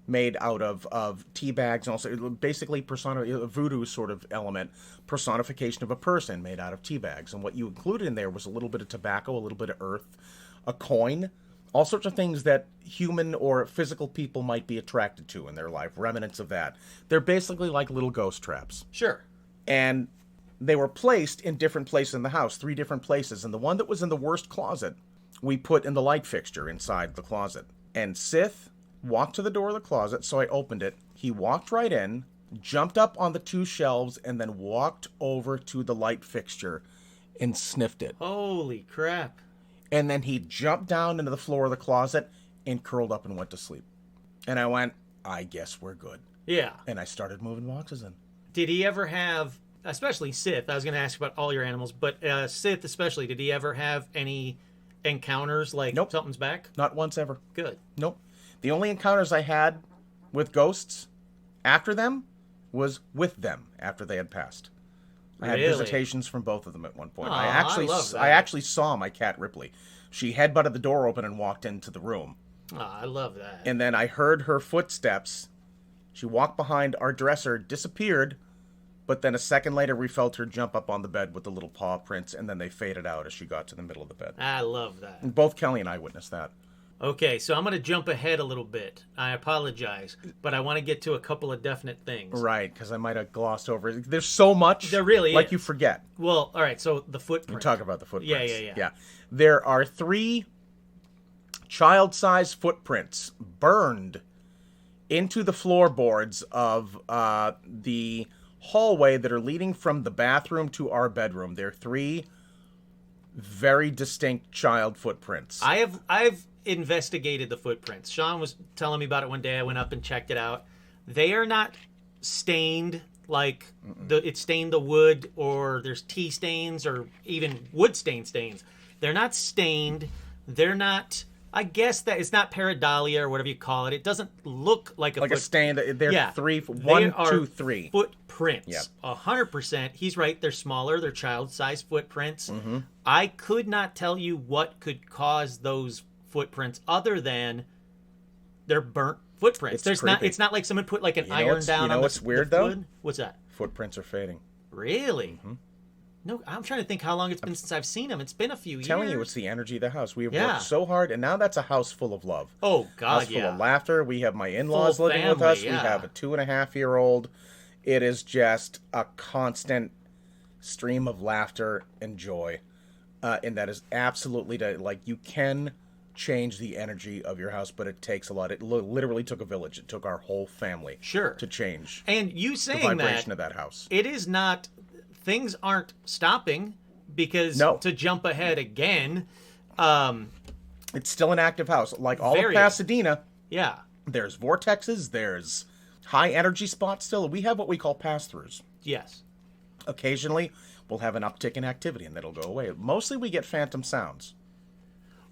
made out of tea bags, and also basically a voodoo sort of element, personification of a person made out of tea bags. And what you included in there was a little bit of tobacco, a little bit of earth, a coin, all sorts of things that human or physical people might be attracted to in their life, remnants of that. They're basically like little ghost traps. Sure. And they were placed in different places in the house, 3 different places. And the one that was in the worst closet, we put in the light fixture inside the closet. And Sith walked to the door of the closet, so I opened it. He walked right in, jumped up on the 2 shelves, and then walked over to the light fixture and sniffed it. Holy crap. And then he jumped down into the floor of the closet and curled up and went to sleep. And I went, I guess we're good. Yeah. And I started moving boxes in. Did he ever have, especially Sith, I was going to ask about all your animals, but Sith especially, did he ever have any encounters like Nope. something's back? Not once ever. Good. Nope. The only encounters I had with ghosts after them was with them after they had passed. I had Really? visitations from both of them at one point. Aw, I love that. actually saw my cat Ripley. She headbutted the door open and walked into the room. Oh, I love that. And then I heard her footsteps. She walked behind our dresser, disappeared, but then a second later we felt her jump up on the bed with the little paw prints, and then they faded out as she got to the middle of the bed. I love that. And both Kelly and I witnessed that. Okay, so I'm going to jump ahead a little bit. I apologize, but I want to get to a couple of definite things. Right, because I might have glossed over it. There's so much. There really like is. you forget. Well, all right, so the footprint. We talk about the footprints. Yeah. There are 3 child-sized footprints burned into the floorboards of the hallway that are leading from the bathroom to our bedroom. They're 3 very distinct child footprints. I've investigated the footprints. Sean was telling me about it one day. I went up and checked it out. They are not stained like it stained the wood, or there's tea stains or even wood stains. They're not stained. They're not. I guess that it's not pareidolia or whatever you call it. It doesn't look like a a stain. They're Yeah. 3, They 1, are 2, 3. footprints. Yep. 100%. He's right. They're smaller. They're child-sized footprints. Mm-hmm. I could not tell you what could cause those footprints other than they're burnt footprints. It's creepy. It's not like someone put like an know iron what's- down you know on what's the weird, the though? wood. What's that? Footprints are fading. Really? Mm-hmm. No, I'm trying to think how long it's been since I've seen them. It's been a few years. Telling you, it's the energy of the house. We have Yeah. worked so hard, and now that's a house full of love. Oh God, House full yeah. of laughter. We have my in-laws Full living with family, us. yeah. We have a 2.5-year-old. It is just a constant stream of laughter and joy, and that is absolutely like you can change the energy of your house, but it takes a lot. It literally took a village. It took our whole family, Sure. to change And you the saying vibration that of that house. it is not. Things aren't stopping because No. to jump ahead again. It's still an active house, like all Very. of Pasadena. Yeah. There's vortexes. There's high energy spots still. We have what we call pass-throughs. Yes. Occasionally, we'll have an uptick in activity, and that'll go away. Mostly, we get phantom sounds,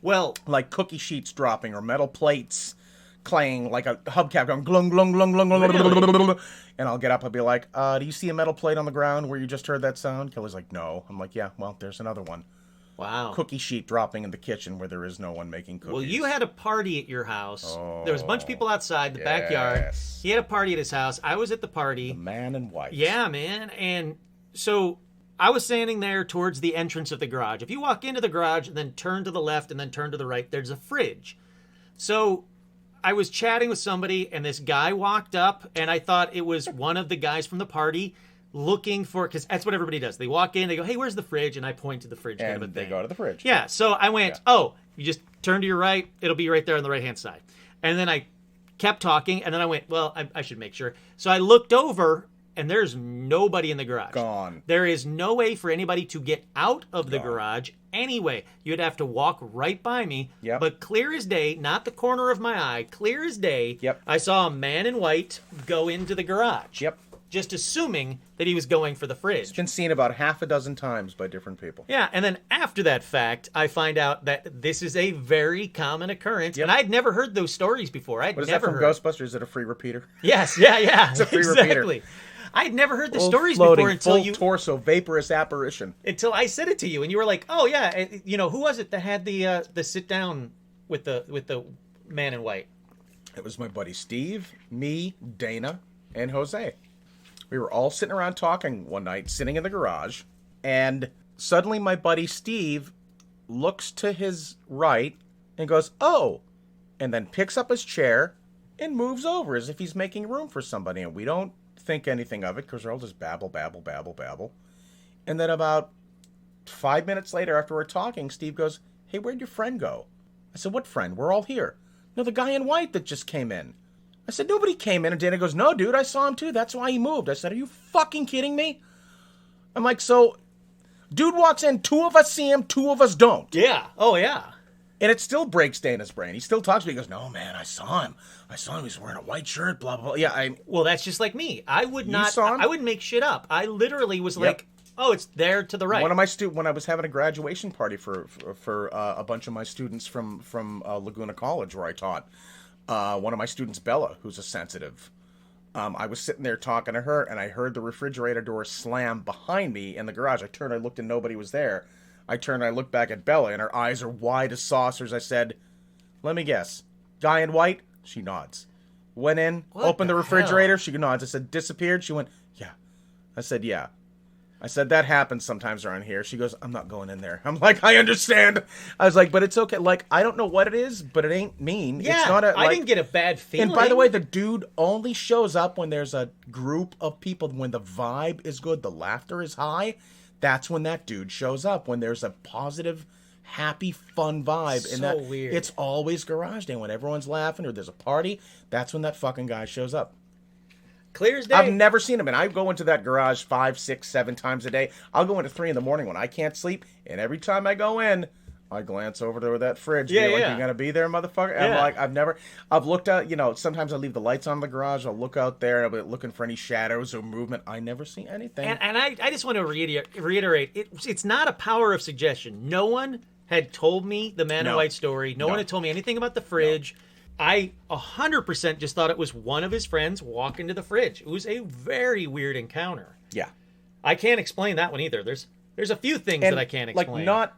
Well, like cookie sheets dropping or metal plates clanging, like a hubcap going glung glung glung glung glung, glung, glung, glung. And I'll get up and be like, "Do you see a metal plate on the ground where you just heard that sound?" Kelly's like, "No." I'm like, "Yeah, well, there's another one." Wow. cookie sheet dropping in the kitchen where there is no one making cookies. Well, you had a party at your house. There was a bunch of people outside the backyard. Yes. He had a party at his house. I was at the party. The man in white. Yeah, man. And so I was standing there towards the entrance of the garage. If you walk into the garage and then turn to the left and then turn to the right, there's a fridge. So I was chatting with somebody, and this guy walked up, and I thought it was one of the guys from the party looking for, because that's what everybody does. They walk in, they go, hey, where's the fridge? And I point to the fridge. And kind of a they thing. go to the fridge. Yeah, so I went, oh, you just turn to your right, it'll be right there on the right-hand side. And then I kept talking, and then I went, well, I should make sure. So I looked over, and there's nobody in the garage. Gone. There is no way for anybody to get out of the garage anyway. You'd have to walk right by me. Yep. But clear as day, not the corner of my eye, clear as day, Yep. I saw a man in white go into the garage. Yep. Just assuming that he was going for the fridge. It's been seen about half a dozen times by different people. Yeah, and then after that fact, I find out that this is a very common occurrence, and I'd never heard those stories before. I'd What is never that from heard. Ghostbusters? Is it a free repeater? Yes, yeah, It's a free exactly. repeater. I'd never heard the Full stories floating, before until full you torso, vaporous apparition. until I said it to you, and you were like, "Oh yeah, who was it that had the sit down with the man in white?" It was my buddy Steve, me, Dana, and Jose. We were all sitting around talking one night, sitting in the garage, and suddenly my buddy Steve looks to his right and goes, "Oh," and then picks up his chair and moves over as if he's making room for somebody, and we don't think anything of it because we're all just babble. And then about 5 minutes later, after we're talking, Steve goes, "Hey, where'd your friend go?" I said, "What friend? We're all here." "No, the guy in white that just came in." I said, "Nobody came in." And Dana goes, "No, dude, I saw him too. That's why he moved." I said, "Are you fucking kidding me?" I'm like, so, dude walks in, two of us see him, two of us don't. Yeah. Oh yeah. And it still breaks Dana's brain. He still talks to me. He goes, "No, man, I saw him. He was wearing a white shirt, blah, blah, blah." Yeah, Well, that's just like me. I would not. saw him? I would make shit up. I literally was like, "Oh, it's there to the right." One of my when I was having a graduation party for a bunch of my students from Laguna College where I taught, one of my students, Bella, who's a sensitive, I was sitting there talking to her, and I heard the refrigerator door slam behind me in the garage. I turned, I looked, and nobody was there. I turned, I looked back at Bella, and her eyes are wide as saucers. I said, "Let me guess, guy in white?" She nods. Went in, opened the refrigerator. hell? She nods. I said, "Disappeared?" She went, "Yeah." I said, "Yeah." I said, "That happens sometimes around here." She goes, "I'm not going in there." I'm like, "I understand." I was like, "But it's okay. Like, I don't know what it is, but it ain't mean." Yeah. It's not a, I like, didn't get a bad feeling. and by the way, the dude only shows up when there's a group of people, when the vibe is good, the laughter is high. That's when that dude shows up, when there's a positive, happy, fun vibe. So and that weird. It's always garage day. When everyone's laughing or there's a party, that's when that fucking guy shows up. clear as day. I've never seen him, and I go into that garage 5, 6, 7 times a day. I'll go into 3 in the morning when I can't sleep, and every time I go in, I glance over to that fridge. Yeah, Like, yeah. "You gonna be there, motherfucker?" And Yeah. I'm like, I've looked out, sometimes I leave the lights on in the garage. I'll look out there, I'll be looking for any shadows or movement. I never see anything. And I just want to reiterate, it's not a power of suggestion. No one had told me the man in No. white story. No one had told me anything about the fridge. I 100% just thought it was one of his friends walking to the fridge. It was a very weird encounter. Yeah. I can't explain that one either. There's a few things And that I can't like explain. not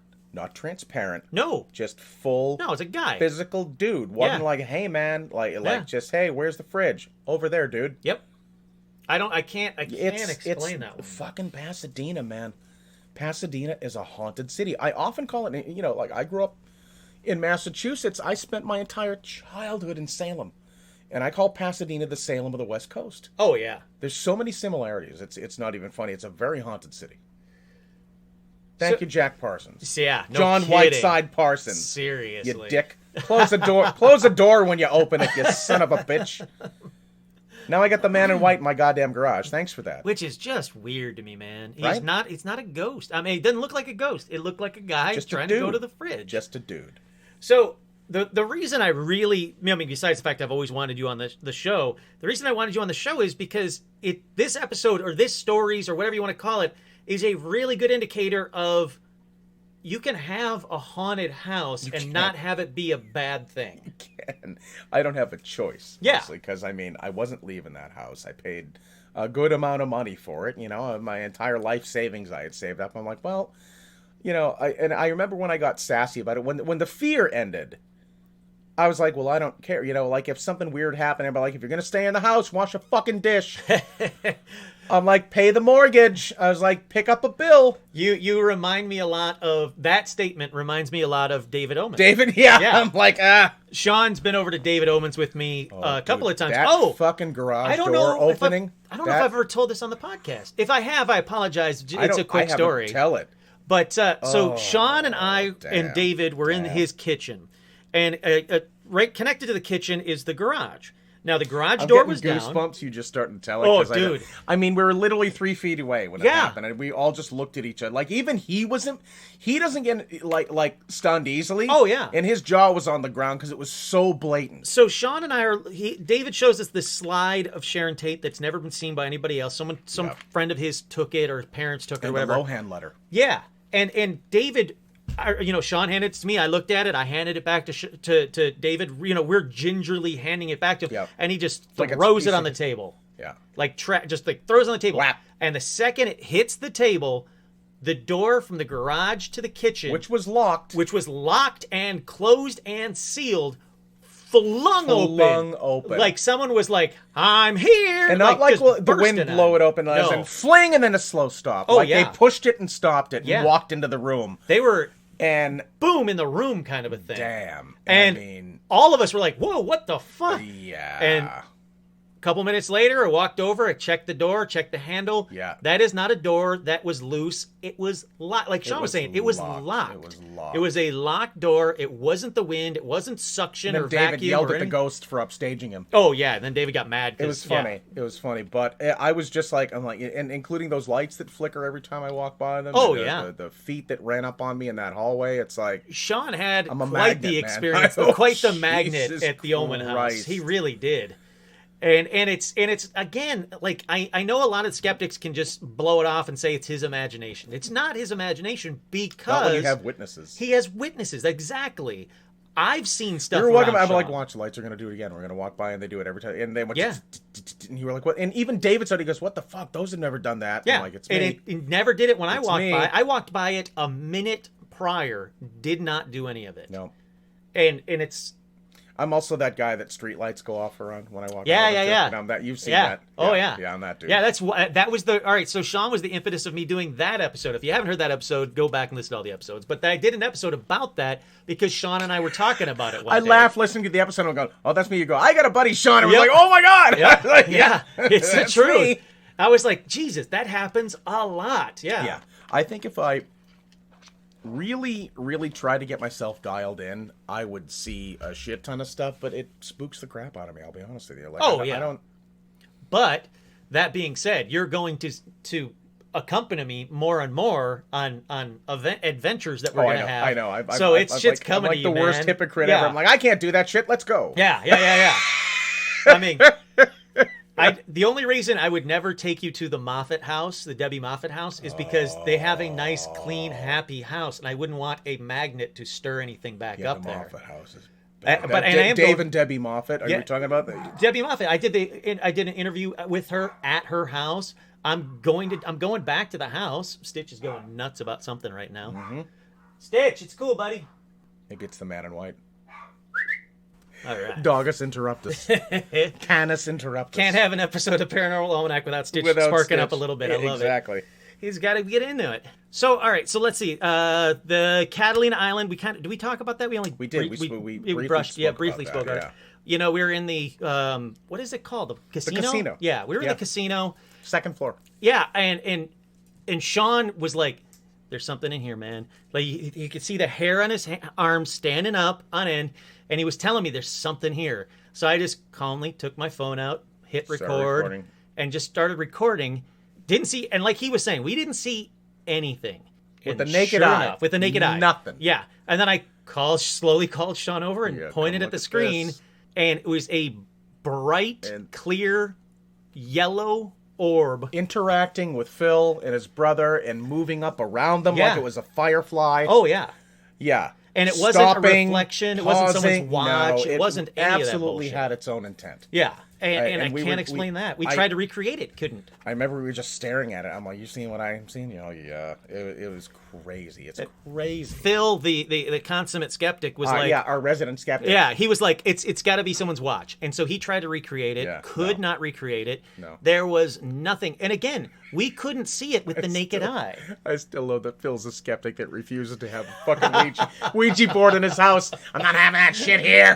transparent. No. Just full No, it's a guy. physical dude. Wasn't Yeah. like, "Hey man," like Yeah. just, "Hey, where's the fridge?" "Over there, dude." Yep. I can't explain that one. Fucking Pasadena, man. Pasadena is a haunted city. I often call it, like I grew up in Massachusetts. I spent my entire childhood in Salem. And I call Pasadena the Salem of the West Coast. Oh yeah. There's so many similarities. It's not even funny. It's a very haunted city. Thank you, Jack Parsons. Yeah. No John kidding. Whiteside Parsons. Seriously. You dick. Close the door. Close the door when you open it, you son of a bitch. Now I got the man in white in my goddamn garage. Thanks for that. Which is just weird to me, man. He's Right? not. It's not a ghost. I mean, it doesn't look like a ghost. It looked like a guy Just a trying to go dude. to the fridge. Just a dude. So the reason I really, I mean, besides the fact I've always wanted you on the show, the reason I wanted you on the show is because this episode or this stories or whatever you want to call it is a really good indicator of you can have a haunted house and not have it be a bad thing. And I don't have a choice. Yeah. Because, I wasn't leaving that house. I paid a good amount of money for it. My entire life savings I had saved up. I'm like, well, You know, I remember when I got sassy about it, when the fear ended, I was like, well, I don't care. You know, like if something weird happened, but like, if you're going to stay in the house, wash a fucking dish. I'm like, pay the mortgage. I was like, pick up a bill. You remind me a lot of, that statement reminds me a lot of David Oman. David, yeah. I'm like, Sean's been over to David Oman's with me a couple of times. That fucking garage door opening. I don't know if I've ever told this on the podcast. If I have, I apologize. It's a quick story. Tell it. But so Sean and I and David were in his kitchen. And right connected to the kitchen is the garage. Now, the garage door was down. Goosebumps, you just starting to tell it. Oh, dude. I mean, we were literally 3 feet away when it happened, and we all just looked at each other. Like, even he doesn't get, like stunned easily. Oh, yeah. And his jaw was on the ground because it was so blatant. So Sean and I David shows us this slide of Sharon Tate that's never been seen by anybody else. Some friend of his took it, or parents took it, or whatever. The Lohan letter. Yeah. And David... Sean handed it to me. I looked at it. I handed it back to David. You know, we're gingerly handing it back to him, and he just throws it on the table. Yeah, just throws it on the table. Whap. And the second it hits the table, the door from the garage to the kitchen, which was locked and closed and sealed, flung open. Like someone was like, "I'm here," and not like the wind blow it open, and fling, and then a slow stop. Oh, they pushed it and stopped it and walked into the room. They were. And boom, in the room kind of a thing. Damn. And I mean, all of us were like, whoa, what the fuck? Yeah. And a couple minutes later, I walked over, I checked the door, checked the handle. Yeah. That is not a door that was loose. It was locked. Like Sean was saying, it was locked. It was locked. It was a locked door. It wasn't the wind. It wasn't suction or vacuum. David yelled at the ghost for upstaging him. Oh, yeah. And then David got mad. It was funny. Yeah. It was funny. But I was just like, I'm like, and including those lights that flicker every time I walk by them. Oh, the feet that ran up on me in that hallway. It's like. Sean had quite magnet, the experience, quite the magnet Jesus at the Oman Christ. house. He really did. And it's again, like I know a lot of skeptics can just blow it off and say it's his imagination. It's not his imagination because not when you have witnesses. He has witnesses, exactly. I've seen stuff. We were walking by, I'm like, watch, the lights are gonna do it again. We're gonna walk by and they do it every time. And they went, and you were like, what? And even David said, he goes, what the fuck? Those have never done that. Yeah, I'm like, it's me. And it never did it when I walked by. I walked by it a minute prior, did not do any of it. No. And it's. I'm also that guy that street lights go off around when I walk. Yeah. I'm that. You've seen that. Oh yeah. Yeah, I'm that dude. Yeah, that was the all right. So Sean was the impetus of me doing that episode. If you haven't heard that episode, go back and listen to all the episodes. But I did an episode about that because Sean and I were talking about it. I laughed listening to the episode and go, "Oh, that's me." You go, "I got a buddy, Sean." And we're like, "Oh my god!" Yep. Like, yeah, it's the truth. Me. I was like, Jesus, that happens a lot. Yeah. Yeah. I think if I really try to get myself dialed in, I would see a shit ton of stuff, but it spooks the crap out of me, I'll be honest with you. Like, I don't. But that being said, you're going to accompany me more and more on adventures that we're going to have. I know. So it's shit's coming I'm like to you, the worst hypocrite ever. I'm like, I can't do that shit. Let's go. Yeah. I mean, the only reason I would never take you to the Moffat house, the Debbie Moffat house, is because they have a nice, clean, happy house, and I wouldn't want a magnet to stir anything back up there. The Moffat house is Dave and Debbie Moffat. Are you talking about that? Debbie Moffat? I did an interview with her at her house. I'm going back to the house. Stitch is going nuts about something right now. Mm-hmm. Stitch, it's cool, buddy. Maybe it's the man in white. All right. Dogus interruptus. Canis interruptus. Can't have an episode of Paranormal Almanac without Stitch sparking up a little bit. I love it. Exactly. He's got to get into it. So, all right. So let's see. The Catalina Island. Did we talk about that? We did. We briefly spoke about it. You know, we were in the what is it called? The casino. The casino. Yeah, we were in the casino. Second floor. Yeah, and Sean was like, "There's something in here, man." Like you could see the hair on his arm standing up on end, and he was telling me there's something here. So I just calmly took my phone out, hit record, and just started recording. Didn't see, and like he was saying, we didn't see anything with the naked eye. With the naked eye, nothing. Yeah, and then I slowly called Sean over and pointed at the screen, and it was a bright, clear, yellow orb interacting with Phil and his brother and moving up around them like it was a firefly. Oh yeah, yeah. And it wasn't a reflection. It wasn't someone's watch. No, it wasn't any of that absolutely bullshit. had its own intent. Yeah. And I can't explain that. We tried to recreate it, couldn't. I remember we were just staring at it. I'm like, you seeing what I'm seeing? Yeah. It was crazy. It's crazy. Phil, the consummate skeptic, was like... Yeah, our resident skeptic. Yeah, he was like, it's got to be someone's watch. And so he tried to recreate it, could not recreate it. No. There was nothing. And again, we couldn't see it with the naked eye. I still love that Phil's a skeptic that refuses to have a fucking Ouija board in his house. I'm not having that shit here.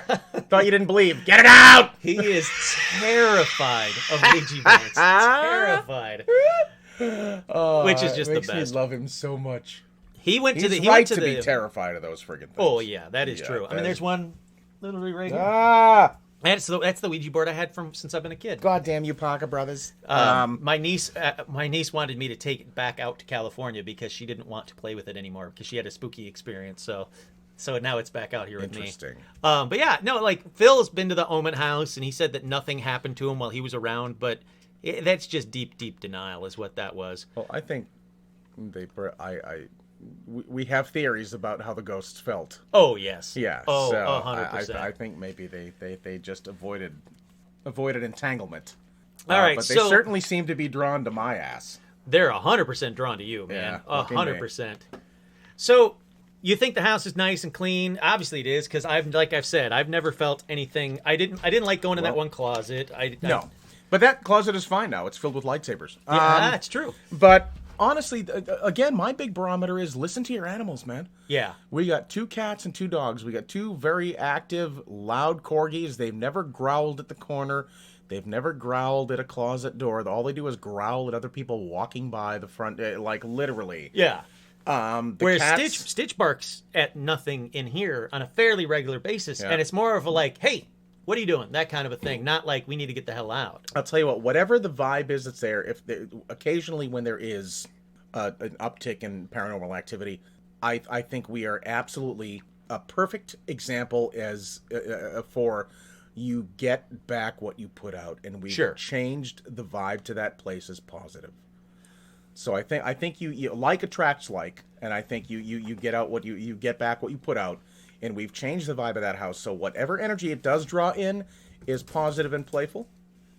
Thought you didn't believe. Get it out! He is terrified of Ouija boards. Terrified. Which is just the best. Makes me love him so much. He went to the... He's right to be terrified of those friggin' things. Oh, yeah, that is true. I mean, there's one literally right here. Ah! That's the Ouija board I had since I've been a kid. God damn you, Parker Brothers. My niece wanted me to take it back out to California because she didn't want to play with it anymore because she had a spooky experience. So now it's back out here with me. Interesting. But yeah, no, like Phil's been to the Omen house and he said that nothing happened to him while he was around, but that's just deep denial is what that was. Well, I think we have theories about how the ghosts felt. Oh yes. Yeah. Oh, so 100%. I think maybe they just avoided entanglement. All right, but they so certainly seem to be drawn to my ass. They're 100% drawn to you, man. Yeah, 100%. So you think the house is nice and clean? Obviously it is, because I've said, I've never felt anything. I didn't like going in that one closet. No. But that closet is fine now. It's filled with lightsabers. Yeah, that's true. But honestly, again, my big barometer is listen to your animals, man. Yeah. We got 2 cats and 2 dogs. We got 2 very active, loud corgis. They've never growled at the corner. They've never growled at a closet door. All they do is growl at other people walking by the front, like literally. Yeah. Whereas cats... Stitch barks at nothing in here on a fairly regular basis, and it's more of a like, hey, what are you doing? That kind of a thing. Not like we need to get the hell out. I'll tell you what, whatever the vibe is that's there, occasionally when there is an uptick in paranormal activity, I think we are absolutely a perfect example as for you get back what you put out, and we've changed the vibe to that place as positive. So I think you like attracts like, and I think you get out what you get back what you put out. And we've changed the vibe of that house, so whatever energy it does draw in is positive and playful.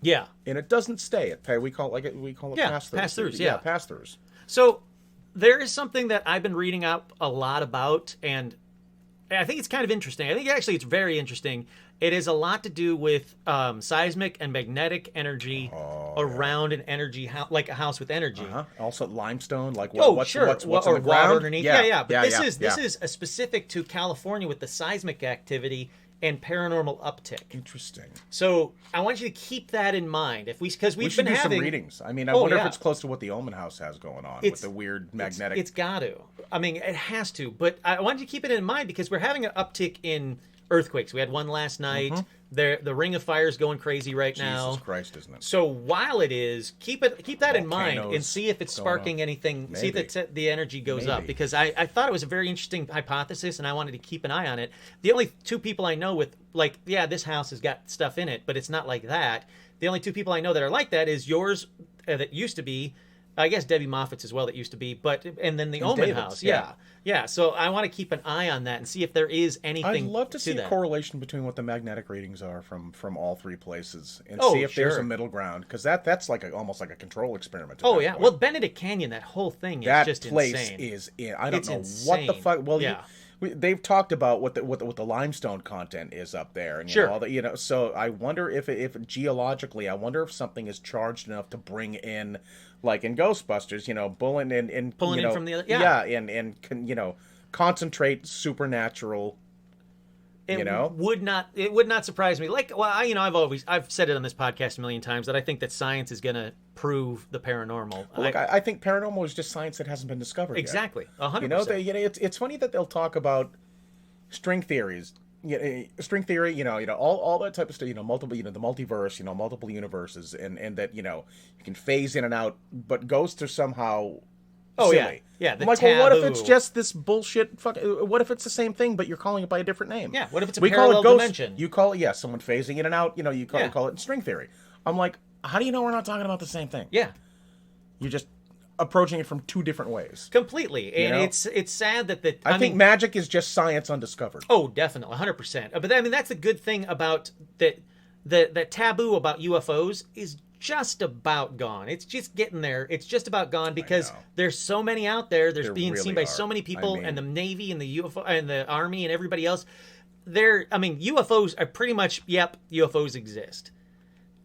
Yeah, and it doesn't stay. We call it pass-throughs. Yeah, pass-throughs. So there is something that I've been reading up a lot about, and I think it's kind of interesting. I think actually it's very interesting. It is a lot to do with seismic and magnetic energy around an energy like a house with energy. Also limestone, like what's in the water ground underneath. Yeah. But this is a specific to California with the seismic activity and paranormal uptick. Interesting. So I want you to keep that in mind. Because we've been having some readings. I mean, I wonder if it's close to what the Omen House has going on with the weird magnetic. It's got to. I mean, it has to. But I want you to keep it in mind because we're having an uptick in earthquakes. We had one last night. The Ring of Fire is going crazy right now. Jesus Christ, isn't it? So while it is, keep that in mind and see if it's sparking anything. Maybe. See if the energy goes up, because I thought it was a very interesting hypothesis, and I wanted to keep an eye on it. The only 2 people I know with this house has got stuff in it, but it's not like that. The only 2 people I know that are like that is yours, that used to be. I guess Debbie Moffitt's as well that used to be, and then the Omen House. Yeah. So I want to keep an eye on that and see if there is anything. I'd love to see a correlation between what the magnetic readings are from all 3 places, and see if there's a middle ground, because that's like almost like a control experiment. Oh yeah. Well, Benedict Canyon, that whole thing is just insane. That place is I don't know what the fuck. Well, yeah. They've talked about what the limestone content is up there, and all that, So I wonder if geologically, I wonder if something is charged enough to bring in, like in Ghostbusters, pulling in from the other, and concentrate supernatural. It would not surprise me. I've said it on this podcast a million times that I think that science is going to prove the paranormal. Look, I think paranormal is just science that hasn't been discovered exactly. yet. 100%. It's funny that they'll talk about string theories. String theory, all that type of stuff, multiple, the multiverse, multiple universes, and that, you can phase in and out, but ghosts are somehow silly. Yeah. I'm like, well, what if it's just this bullshit? What if it's the same thing, but you're calling it by a different name? Yeah. What if it's a parallel dimension? You call it, someone phasing in and out. You call it in string theory. I'm like, how do you know we're not talking about the same thing? Yeah. You're just approaching it from 2 different ways. Completely. And it's sad that I think magic is just science undiscovered. Oh, definitely, 100%. But I mean, that's a good thing about that. the taboo about UFOs is just about gone. It's just getting there. It's just about gone because there's so many out there. There's being really seen by are. so many people, I mean, and the Navy and the UFO and the Army and everybody else. UFOs are pretty much, yep, UFOs exist.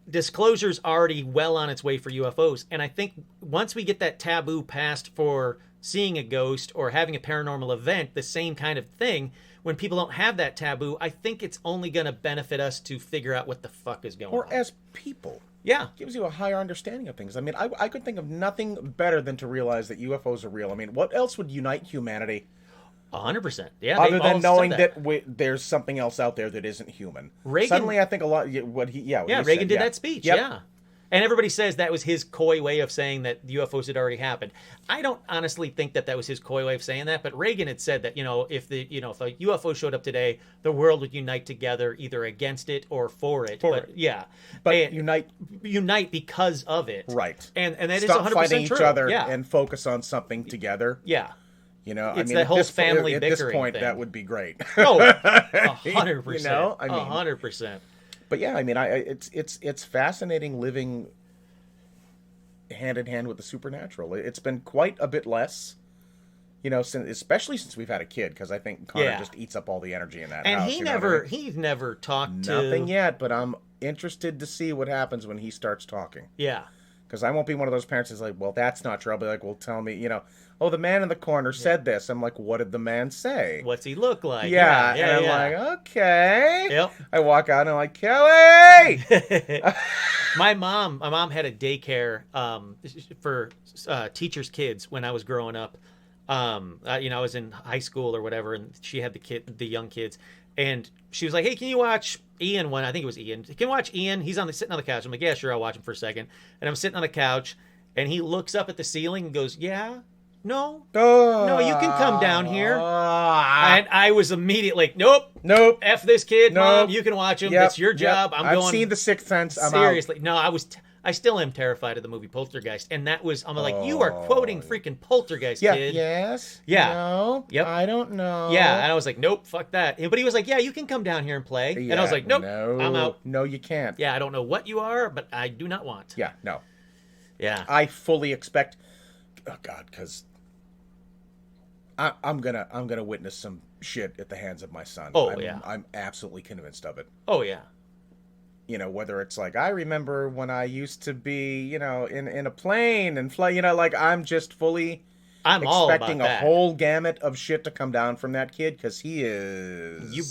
Disclosure's already well on its way for UFOs. And I think once we get that taboo passed for seeing a ghost or having a paranormal event, the same kind of thing, when people don't have that taboo, I think it's only going to benefit us to figure out what the fuck is going on. Or as people. Yeah. Gives you a higher understanding of things. I mean, I could think of nothing better than to realize that UFOs are real. I mean, what else would unite humanity? 100%. Yeah. Other than knowing that there's something else out there that isn't human. Reagan, suddenly, I think a lot. Reagan did that speech. Yep. Yeah. And everybody says that was his coy way of saying that UFOs had already happened. I don't honestly think that was his coy way of saying that, but Reagan had said that, if a UFO showed up today, the world would unite together either against it or for it. But unite because of it. Right. And that Stop is 100% fighting true. each other and focus on something together. Yeah. It's that whole family bickering at this point, thing. that would be great. 100%. 100%. But yeah, I mean, it's fascinating living hand in hand with the supernatural. It's been quite a bit less, especially since we've had a kid, because I think Connor just eats up all the energy in that house. And he's never talked to nothing yet, but I'm interested to see what happens when he starts talking. Yeah. Because I won't be one of those parents that's like, well, that's not true. I'll be like, well, tell me, the man in the corner said this. I'm like, what did the man say? What's he look like? Yeah, and I'm like, okay. Yep. I walk out and I'm like, Kelly! My mom had a daycare for teachers' kids when I was growing up. I was in high school or whatever, and she had the young kids. And she was like, hey, can you watch Ian one? I think it was Ian. Can you watch Ian? He's sitting on the couch. I'm like, yeah, sure, I'll watch him for a second. And I'm sitting on the couch, and he looks up at the ceiling and goes, yeah, no, you can come down here. And I was immediately like, nope, F this kid, Mom, you can watch him. Yep. It's your job. I've seen The Sixth Sense. Seriously. No, I still am terrified of the movie Poltergeist. And that was, I'm like, you are quoting freaking Poltergeist, kid. Yes. Yeah. No. Yep. I don't know. Yeah. And I was like, nope, fuck that. But he was like, yeah, you can come down here and play. Yeah, and I was like, nope, no, I'm out. No, you can't. Yeah, I don't know what you are, but I do not want. Yeah, no. Yeah. I fully expect, oh God, because I'm gonna witness some shit at the hands of my son. I'm absolutely convinced of it. Oh yeah. Whether it's like, I remember when I used to be, in a plane and fly, I'm just fully expecting a whole gamut of shit to come down from that kid, because he is. You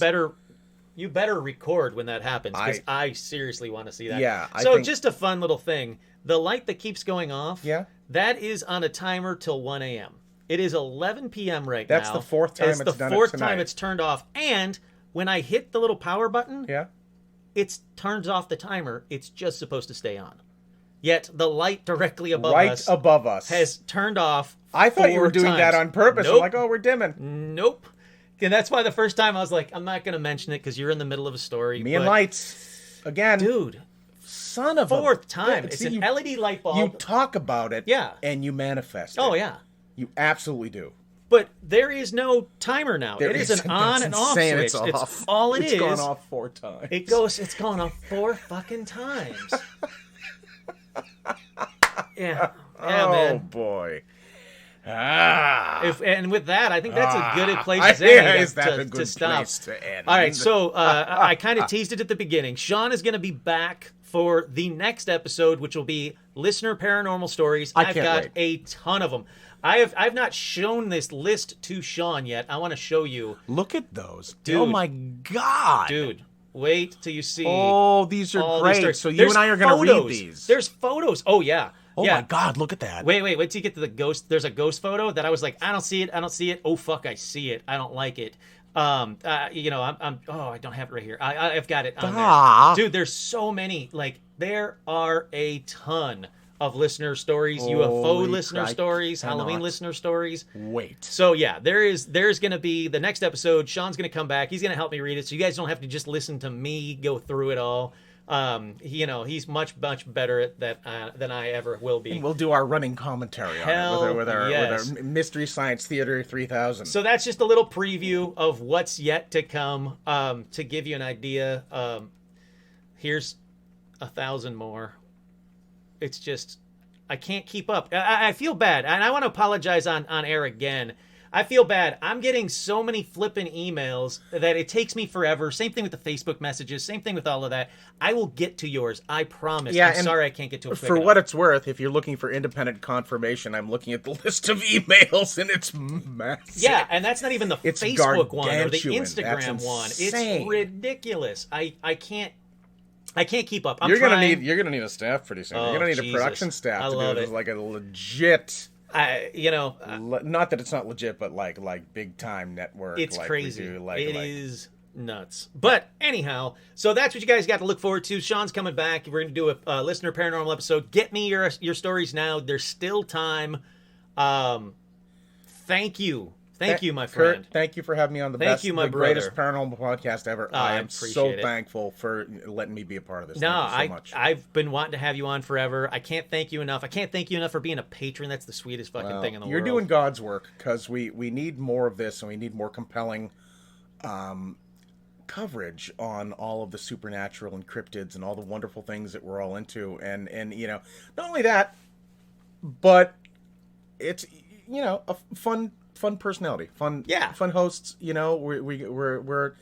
better record when that happens, because I seriously want to see that. Yeah. Just a fun little thing. The light that keeps going off, that is on a timer till 1 a.m. It is 11 p.m. right now. That's the fourth time it's done it tonight. It's the fourth time it's turned off. And when I hit the little power button, it turns off the timer. It's just supposed to stay on. Yet the light directly above us has turned off. I thought you were doing that on purpose. Nope. I'm like, oh, we're dimming. Nope. And that's why the first time I was like, I'm not going to mention it because you're in the middle of a story. Me and lights. Again. Dude. Son of fourth time. It's an LED light bulb. You talk about it. Yeah. And you manifest it. Oh, yeah. You absolutely do. But there is no timer now. It is an on and off switch. It's off. All it is. It's gone off 4 times. It's gone off 4 fucking times. Yeah. Oh, man. Boy. And with that, I think that's a good place to stop. Place to end? All right, so I kind of teased it at the beginning. Sean is going to be back for the next episode, which will be listener paranormal stories. I've got a ton of them. I've not shown this list to Sean yet. I want to show you. Look at those. Dude. Oh my God. Dude, wait till you see. Oh, these are great. So you and I are going to read these. There's photos. Oh, yeah. Oh my God, look at that. Wait till you get to the ghost. There's a ghost photo that I was like, I don't see it. Oh, fuck, I see it. I don't like it. I don't have it right here. I've got it on there. Dude, there's so many. Like, there are a ton of listener stories, UFO listener stories, Halloween listener stories. Wait. So yeah, there's going to be the next episode. Sean's going to come back. He's going to help me read it, so you guys don't have to just listen to me go through it all. He's much better at that than I ever will be. And we'll do our running commentary on it with our Mystery Science Theater 3000. So that's just a little preview of what's yet to come. To give you an idea, here's 1,000 more. It's just, I can't keep up. I feel bad, and I want to apologize on air again. I feel bad. I'm getting so many flippin' emails that it takes me forever. Same thing with the Facebook messages. Same thing with all of that. I will get to yours. I promise. Yeah, I'm sorry I can't get to it quick For enough. what it's worth, if you're looking for independent confirmation, I'm looking at the list of emails, and it's massive. Yeah, and that's not even the It's Facebook one or the gargantuan. Instagram That's one. It's insane. ridiculous. I can't keep up. You're gonna need a staff pretty soon. Oh, You're gonna need Jesus. a production staff I to love do this it. like a legit. Not that it's not legit, but like big time network. It's like crazy. We do, It is nuts. But anyhow, so that's what you guys got to look forward to. Sean's coming back. We're going to do a listener paranormal episode. Get me your stories now. There's still time. Thank you. Thank you, my friend. Kurt, thank you for having me on the greatest paranormal podcast ever. I am so thankful for letting me be a part of this. No, thank you so much. I've been wanting to have you on forever. I can't thank you enough. I can't thank you enough for being a patron. That's the sweetest fucking thing in the world. You're doing God's work, because we need more of this, and we need more compelling coverage on all of the supernatural and cryptids and all the wonderful things that we're all into. And not only that, but it's a fun personality, fun hosts. We're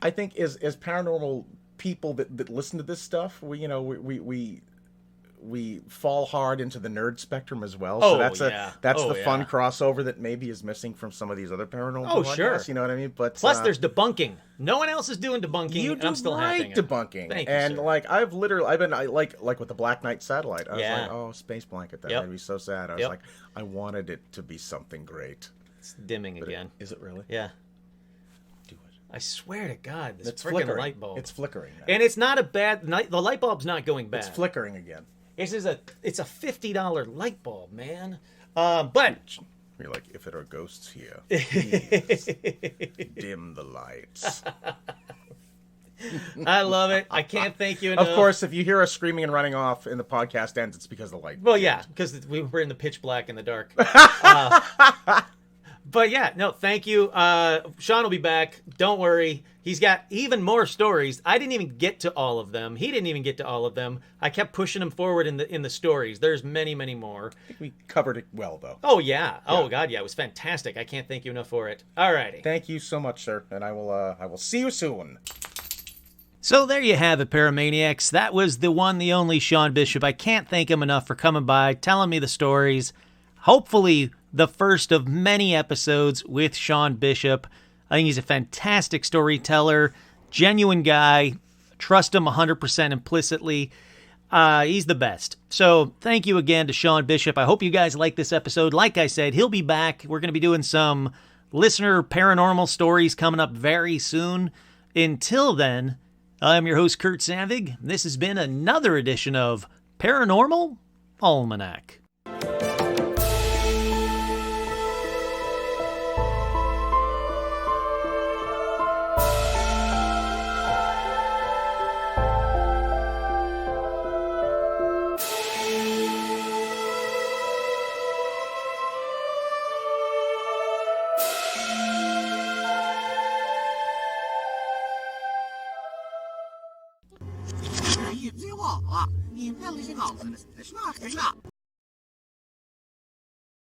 I think as paranormal people that listen to this stuff, we fall hard into the nerd spectrum as well. So that's the fun crossover that maybe is missing from some of these other paranormal podcasts. Sure. You know what I mean? But plus there's debunking. No one else is doing debunking. You and do I'm still right debunking. Thank you, and sir. I've been like with the Black Knight satellite. I was like, oh, space blanket, that made me so sad. I was like, I wanted it to be something great. It's dimming again. Is it really? Yeah. Do it. I swear to God, this It's freaking flickering. light bulb. It's flickering now. And it's not a bad the light bulb's not going bad. It's flickering again. It's a $50 light bulb, man. But you're like, if there are ghosts here, please dim the lights. I love it. I can't thank you enough. Of course, if you hear us screaming and running off and the podcast ends, it's because of the light. Well, yeah, because we were in the pitch black in the dark. But yeah, no, thank you. Sean will be back. Don't worry. He's got even more stories. I didn't even get to all of them. He didn't even get to all of them. I kept pushing him forward in the stories. There's many, many more. I think we covered it well, though. Oh, yeah. Oh, God, yeah. It was fantastic. I can't thank you enough for it. All righty. Thank you so much, sir. And I will see you soon. So there you have it, Paramaniacs. That was the one, the only Sean Bishop. I can't thank him enough for coming by, telling me the stories. Hopefully, the first of many episodes with Sean Bishop. I think he's a fantastic storyteller, genuine guy. Trust him 100% implicitly. He's the best. So thank you again to Sean Bishop. I hope you guys like this episode. Like I said, he'll be back. We're going to be doing some listener paranormal stories coming up very soon. Until then, I'm your host, Kurt Savig. This has been another edition of Paranormal Almanac.